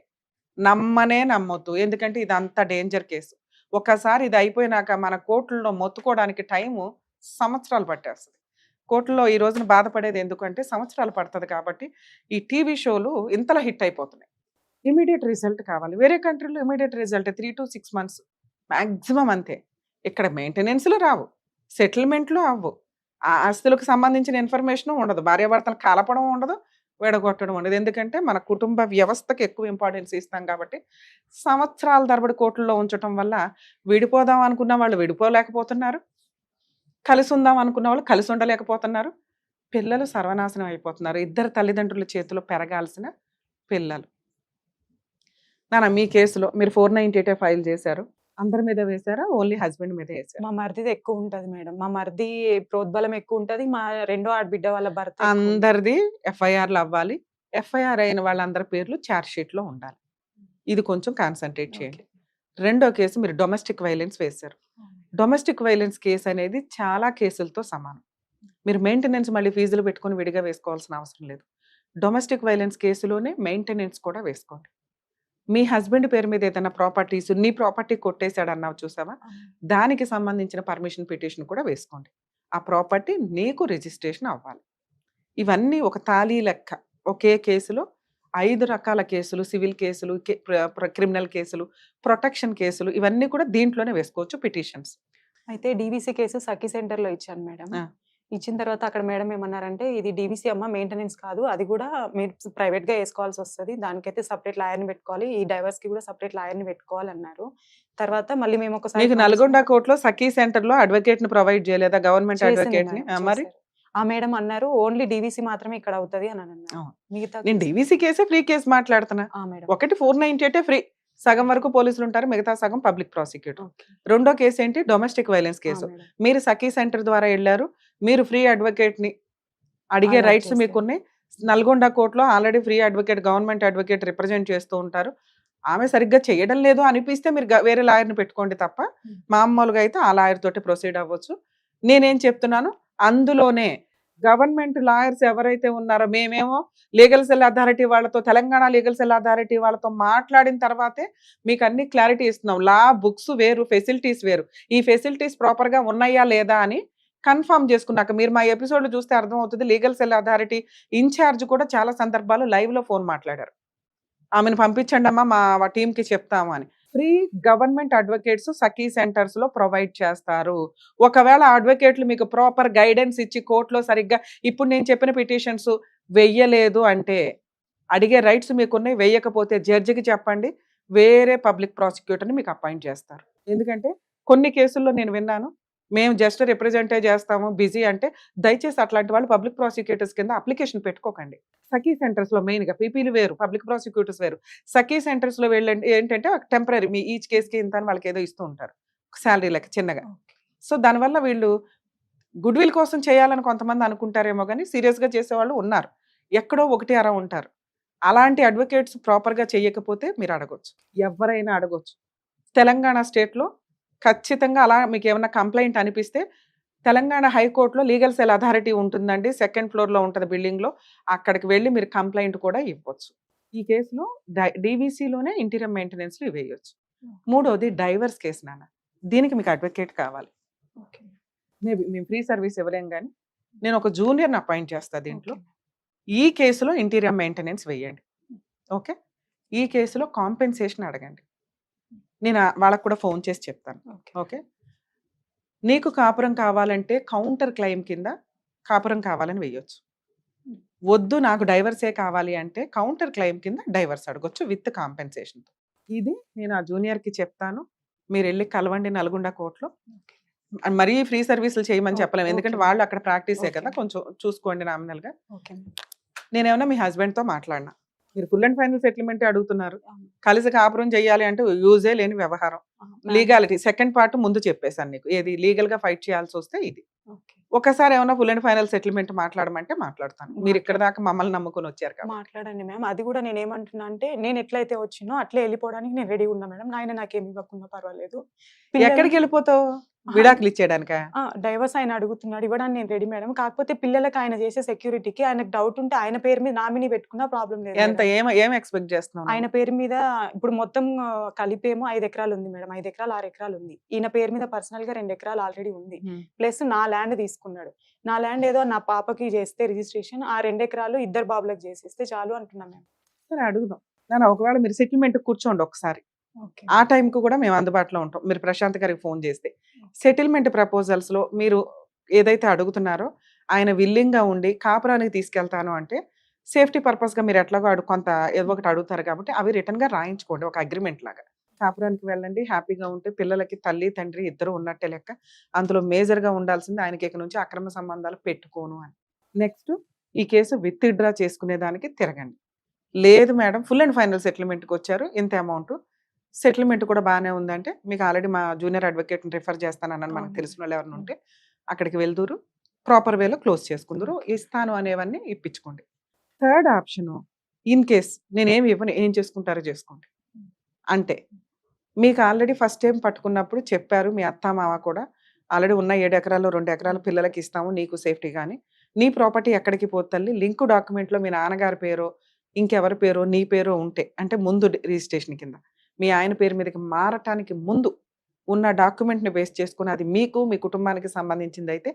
నమ్మనే నమ్మొద్దు. ఎందుకంటే ఇదంతా డేంజర్ కేసు. ఒక్కసారి ఇది అయిపోయినాక మన కోర్టుల్లో మొత్తుకోవడానికి టైము సంవత్సరాలు పట్టేస్తది. కోర్టులో ఈ రోజున బాధపడేది ఎందుకంటే సంవత్సరాలు పడతది కాబట్టి ఈ టీవీ షోలు ఇంతలా హిట్ అయిపోతున్నాయి. ఇమ్మీడియేట్ రిజల్ట్ కావాలి. వేరే కంట్రీలో ఇమ్మీడియేట్ రిజల్ట్ 3-6 మంత్స్ మాక్సిమం అంతే. ఇక్కడ మెయింటెనెన్స్‌లు రావు. సెటిల్మెంట్‌లు అవ్వవు. ఆ ఆస్తులకు సంబంధించిన ఇన్ఫర్మేషన్ ఉండదు. భార్యాభర్తలు కలపడం ఉండదు. విడగొట్టడం ఉండదు. ఎందుకంటే మన కుటుంబ వ్యవస్థకి ఎక్కువ ఇంపార్టెన్స్ ఇస్తాం కాబట్టి సంవత్సరాల తరబడి కోర్టుల్లో ఉంచటం వల్ల విడిపోదాం అనుకున్న వాళ్ళు విడిపోలేకపోతున్నారు. కలిసి ఉందాం అనుకున్న వాళ్ళు కలిసి ఉండలేకపోతున్నారు. పిల్లలు సర్వనాశనం అయిపోతున్నారు. ఇద్దరు తల్లిదండ్రుల చేతిలో పెరగాల్సిన పిల్లలు. నాన్న మీ కేసులో మీరు 498 ఫైల్ చేశారు. అందరి మీద వేశారా? ఓన్లీ హస్బెండ్ మీద వేశారా? మా మరిదిది ఎక్కువ ఉంటది మేడం. మా మరిది ప్రోద్బలం ఎక్కువ ఉంటది. మా రెండో ఆడబిడ్డ వాళ్ళ భర్త ఎక్కువ ఉంటది. అందరిది ఎఫ్ఐఆర్‌లు అవ్వాలి. ఎఫ్ఐఆర్ అయిన వాళ్ళందరి పేర్లు చార్జ్ షీట్‌లో ఉండాలి. ఇది కొంచెం కాన్సంట్రేట్ చేయండి. రెండో కేసు మీరు డొమెస్టిక్ వైలెన్స్ వేశారు. డొమెస్టిక్ వైలెన్స్ కేసు అనేది చాలా కేసులతో సమానం. మీరు మెయింటెనెన్స్ మళ్ళీ ఫీజులు పెట్టుకొని విడిగా వేసుకోవాల్సిన అవసరం లేదు. డొమెస్టిక్ వైలెన్స్ కేసులోనే మెయింటెనెన్స్ కూడా వేసుకోండి. మీ హస్బెండ్ పేరు మీద ఏదైనా ప్రాపర్టీస్ నీ ప్రాపర్టీ కొట్టేశాడు అన్నావు చూసావా? దానికి సంబంధించిన పర్మిషన్ పిటిషన్ కూడా వేసుకోండి. ఆ ప్రాపర్టీ నీకు రిజిస్ట్రేషన్ అవ్వాలి. ఇవన్నీ ఒక తాళీ లెక్క. ఒకే కేసులో 5 రకాల కేసులు, సివిల్ కేసులు, క్రిమినల్ కేసులు, ప్రొటెక్షన్ కేసులు ఇవన్నీ కూడా దీంట్లోనే వేసుకోవచ్చు పిటిషన్స్. అయితే డీవీసీ కేసు సఖీ సెంటర్‌లో ఇచ్చాను మేడం. ఆ. ఇచ్చిన తర్వాత అక్కడ మేడం ఏమన్నారంటే, ఇది డీవీసీ అమ్మ మెయింటెనెన్స్ కాదు. అది కూడా మీరు ప్రైవేట్‌గా ఏసుకోవాల్సి వస్తది. దానికైతే సెపరేట్ లాయర్‌ని పెట్టుకోవాలి. ఈ డైవర్స్‌కి కూడా సెపరేట్ లాయర్‌ని పెట్టుకోవాలన్నారు. తర్వాత మళ్ళీ మేము ఒకసారి మీకు నల్గొండ కోర్టులో సఖీ సెంటర్‌లో అడ్వకేట్‌ని ప్రొవైడ్ చేయలేదా గవర్నమెంట్ చేసింది అడ్వకేట్‌ని? మేడం, మరి చేశారు. ఆ మేడం అన్నారు, ఓన్లీ డీవీసీ మాత్రమే ఇక్కడ అవుతది అని అన్నారు. అవును. మిగతా నేను డీవీసీ కేసే ఫ్రీ కేసు మాట్లాడుతున్నా. మేడం. ఒకటి 498 ఫ్రీ. సగం వరకు పోలీసులు ఉంటారు. మిగతా సగం పబ్లిక్ ప్రాసిక్యూటర్. ఓకే. రెండో కేసు ఏంటి? Domestic violence case. మేడం. మీరు సఖీ సెంటర్ ద్వారా వెళ్ళారు. మీరు ఫ్రీ అడ్వకేట్‌ని అడిగే అలాట్ రైట్స్ చేశారు. మీకున్నాయి. నల్గొండ కోర్టులో already free advocate, government advocate represent చేస్తూ ఉంటారు. ఆమె సరిగ్గా చేయడం లేదు అనిపిస్తే మీరు వేరే లాయర్‌ని పెట్టుకోండి తప్ప మామూలుగా అయితే ఆ లాయర్ తోటి ప్రొసీడ్ అవ్వచ్చు. నేనేం చెప్తున్నాను, అందులోనే గవర్నమెంట్ లాయర్స్ ఎవరైతే ఉన్నారో మేమేమో లీగల్ సెల్ అథారిటీ వాళ్ళతో, తెలంగాణ లీగల్ సెల్ అథారిటీ వాళ్ళతో మాట్లాడిన తర్వాతే మీకు అన్ని క్లారిటీ ఇస్తున్నాం. లా బుక్స్ వేరు, ఫెసిలిటీస్ వేరు. ఈ ఫెసిలిటీస్ ప్రాపర్‌గా ఉన్నాయా లేదా అని కన్ఫర్మ్ చేసుకున్నాక మీరు మా ఎపిసోడ్‌లు చూస్తే అర్థమవుతుంది. లీగల్ సెల్ అథారిటీ ఇన్ఛార్జ్ కూడా చాలా సందర్భాలు లైవ్‌లో ఫోన్ మాట్లాడారు. ఆమెను పంపించండి అమ్మా మా టీంకి చెప్తాము అని. ఫ్రీ గవర్నమెంట్ అడ్వకేట్స్ సఖీ సెంటర్స్‌లో ప్రొవైడ్ చేస్తారు. ఒకవేళ అడ్వకేట్లు మీకు ప్రాపర్ గైడెన్స్ ఇచ్చి కోర్టులో సరిగ్గా ఇప్పుడు నేను చెప్పిన పిటిషన్స్ వెయ్యలేదు అంటే అడిగే రైట్స్ మీకున్నాయి. వెయ్యకపోతే జడ్జికి చెప్పండి. వేరే పబ్లిక్ ప్రాసిక్యూటర్‌ని మీకు అపాయింట్ చేస్తారు. ఎందుకంటే కొన్ని కేసుల్లో నేను విన్నాను, మేము జస్ట్ రిప్రజెంటే చేస్తాము బిజీ అంటే దయచేసి అట్లాంటి వాళ్ళు పబ్లిక్ ప్రాసిక్యూటర్స్ కింద అప్లికేషన్ పెట్టుకోకండి. సఖీ సెంటర్స్‌లో మెయిన్‌గా పీపీలు వేరు, పబ్లిక్ ప్రాసిక్యూటర్స్ వేరు. సఖీ సెంటర్స్‌లో వెళ్ళండి ఏంటంటే టెంపరరీ మీ ఈచ్ కేస్‌కి ఇంత అని వాళ్ళకి ఏదో ఇస్తూ ఉంటారు. సాలరీ లెక్క చిన్నగా. సో దానివల్ల వీళ్ళు గుడ్ విల్ కోసం చేయాలని కొంతమంది అనుకుంటారేమో కానీ సీరియస్గా చేసేవాళ్ళు ఉన్నారు, ఎక్కడో ఒకటి అరా ఉంటారు. అలాంటి అడ్వకేట్స్ ప్రాపర్గా చేయకపోతే మీరు అడగొచ్చు, ఎవరైనా అడగొచ్చు. తెలంగాణ స్టేట్లో ఖచ్చితంగా అలా మీకు ఏమైనా కంప్లైంట్ అనిపిస్తే తెలంగాణ హైకోర్టులో లీగల్ సెల్ అథారిటీ ఉంటుందండి, 2nd ఫ్లోర్లో ఉంటుంది బిల్డింగ్లో, అక్కడికి వెళ్ళి మీరు కంప్లైంట్ కూడా ఇవ్వచ్చు. ఈ కేసులో డీవీసీలోనే ఇంటీరియం మెయింటెనెన్స్లో ఇవేయచ్చు. మూడోది డైవర్స్ కేసు నాన్న, దీనికి మీకు అడ్వకేట్ కావాలి. మేబీ మేము ఫ్రీ సర్వీస్ ఇవ్వలేం కానీ నేను ఒక జూనియర్ని అపాయింట్ చేస్తాను దీంట్లో. ఈ కేసులో ఇంటీరియం మెయింటెనెన్స్ వేయండి, ఓకే. ఈ కేసులో కాంపెన్సేషన్ అడగండి, నేను వాళ్ళకు కూడా ఫోన్ చేసి చెప్తాను, ఓకే. నీకు కాపురం కావాలంటే కౌంటర్ క్లెయిమ్ కింద కాపురం కావాలని వేయొచ్చు. వద్దు నాకు డైవర్సే కావాలి అంటే కౌంటర్ క్లెయిమ్ కింద డైవర్స్ అడగొచ్చు విత్ కాంపెన్సేషన్. ఇది నేను ఆ జూనియర్కి చెప్తాను, మీరు వెళ్ళి కలవండి నల్గొండ కోర్టులో. మరీ ఫ్రీ సర్వీసులు చేయమని చెప్పలేము, ఎందుకంటే వాళ్ళు అక్కడ ప్రాక్టీసే కదా, కొంచెం చూసుకోండి నామినల్గా. నేనేమన్నా మీ హస్బెండ్తో మాట్లాడినా, మీరు ఫుల్ అండ్ ఫైనల్ సెటిల్మెంట్ అడుగుతున్నారు, కలిసి కాపురం చేయాలి అంటే యూజే లేని వ్యవహారం. లీగాలిటీ 2nd పార్ట్ ముందు చెప్పేశాను నీకు, ఏది లీగల్గా ఫైట్ చేయాల్సి వస్తే ఇది. ఒకసారి ఏమన్నా ఫుల్ అండ్ ఫైనల్ సెటిల్మెంట్ మాట్లాడమంటే మాట్లాడతాను, మీరు ఇక్కడ దాకా మమ్మల్ని నమ్ముకొని వచ్చారు కదా. మాట్లాడండి మ్యామ్. అది కూడా నేను ఏమంటున్నా అంటే, నేను ఎట్లయితే వచ్చినో అట్లే వెళ్ళిపోవడానికి నేను రెడీ ఉన్నా మేడం. నాయన నాకేమి ఇవ్వకుండా పర్వాలేదు. ఎక్కడికి వెళ్ళిపోతావు, విడాకులు ఇచ్చేయడానికా? డైవర్స్ ఆయన అడుగుతున్నాడు, ఇవ్వడానికి నేను రెడీ మేడం. కాకపోతే పిల్లలకి ఆయన చేసే సెక్యూరిటీకి ఆయనకు డౌట్ ఉంటే ఆయన పేరు మీద నామినీ పెట్టుకున్నా ప్రాబ్లం లేదు. ఎంత ఏం ఎక్స్పెక్ట్ చేస్తున్నావు? ఆయన పేరు మీద ఇప్పుడు మొత్తం కలిపేమో 5 ఎకరాలు ఉంది మేడం, 5 ఎకరాలు 6 ఎకరాలు ఉంది. ఈయన పేరు మీద పర్సనల్ గా 2 ఎకరాలు ఆల్రెడీ ఉంది, ప్లస్ నా ల్యాండ్ తీసుకున్నాడు. నా ల్యాండ్ ఏదో నా పాపకి చేస్తే రిజిస్ట్రేషన్, ఆ 2 ఎకరాలు ఇద్దరు బాబులకు చేసేస్తే చాలు అంటున్నాం మేము. సరే అడుగుదాం నాన్న, ఒకవేళ మీరు సెటిల్మెంట్ కూర్చోండి ఒకసారి, ఆ టైంకు కూడా మేము అందుబాటులో ఉంటాం. మీరు ప్రశాంత్ గారికి ఫోన్ చేస్తే సెటిల్మెంట్ ప్రపోజల్స్లో మీరు ఏదైతే అడుగుతున్నారో ఆయన విల్లింగ్గా ఉండి కాపురానికి తీసుకెళ్తాను అంటే సేఫ్టీ పర్పస్గా మీరు ఎట్లాగో కొంత ఏదో ఒకటి అడుగుతారు కాబట్టి అవి రిటర్న్గా రాయించుకోండి, ఒక అగ్రిమెంట్ లాగా. కాపురానికి వెళ్ళండి, హ్యాపీగా ఉంటే పిల్లలకి తల్లి తండ్రి ఇద్దరు ఉన్నట్టే లెక్క. అందులో మేజర్గా ఉండాల్సింది ఆయనకి ఇక నుంచి అక్రమ సంబంధాలు పెట్టుకోను అని. నెక్స్ట్ ఈ కేసు విత్ డ్రా చేసుకునే దానికి తిరగండి. లేదు మేడం ఫుల్ అండ్ ఫైనల్ సెటిల్మెంట్కి వచ్చారు, ఇంత అమౌంట్ సెటిల్మెంట్ కూడా బాగానే ఉందంటే మీకు ఆల్రెడీ మా జూనియర్ అడ్వకేట్ని రిఫర్ చేస్తానన్నాను, మనకు తెలిసిన వాళ్ళు ఎవరైనా ఉంటే అక్కడికి వెళ్దూరు, ప్రాపర్ వేలో క్లోజ్ చేసుకుందరు, ఇస్తాను అనేవన్నీ ఇప్పించుకోండి. థర్డ్ ఆప్షను, ఇన్ కేస్ నేనేమి ఇవ్వను, ఏం చేసుకుంటారో చేసుకోండి అంటే, మీకు ఆల్రెడీ ఫస్ట్ టైం పట్టుకున్నప్పుడు చెప్పారు మీ అత్త మామ కూడా, ఆల్రెడీ ఉన్న 7 ఎకరాల్లో 2 ఎకరాలు పిల్లలకి ఇస్తాము నీకు సేఫ్టీ, కానీ నీ ప్రాపర్టీ ఎక్కడికి పోతల్లి, లింక్ డాక్యుమెంట్లో మీ నాన్నగారి పేరో ఇంకెవరి పేరో నీ పేరో ఉంటే, అంటే ముందు రిజిస్ట్రేషన్ కింద మీ ఆయన పేరు మీదకి మారటానికి ముందు ఉన్న డాక్యుమెంట్ని బేస్ చేసుకుని అది మీకు మీ కుటుంబానికి సంబంధించింది అయితే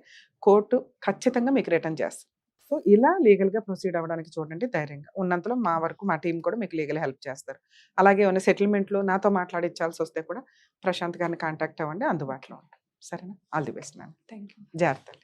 కోర్టు ఖచ్చితంగా మీకు రిటర్న్ చేస్తుంది. సో ఇలా లీగల్గా ప్రొసీడ్ అవ్వడానికి చూడండి ధైర్యంగా. ఉన్నంతలో మా వరకు మా టీం కూడా మీకు లీగల్ హెల్ప్ చేస్తారు. అలాగే ఏమైనా సెటిల్మెంట్లో నాతో మాట్లాడించాల్సి వస్తే కూడా ప్రశాంత్ గారిని కాంటాక్ట్ అవ్వండి, అందుబాటులో ఉంటాం. సరేనా? All the best ma'am. Thank you. జాగ్రత్త.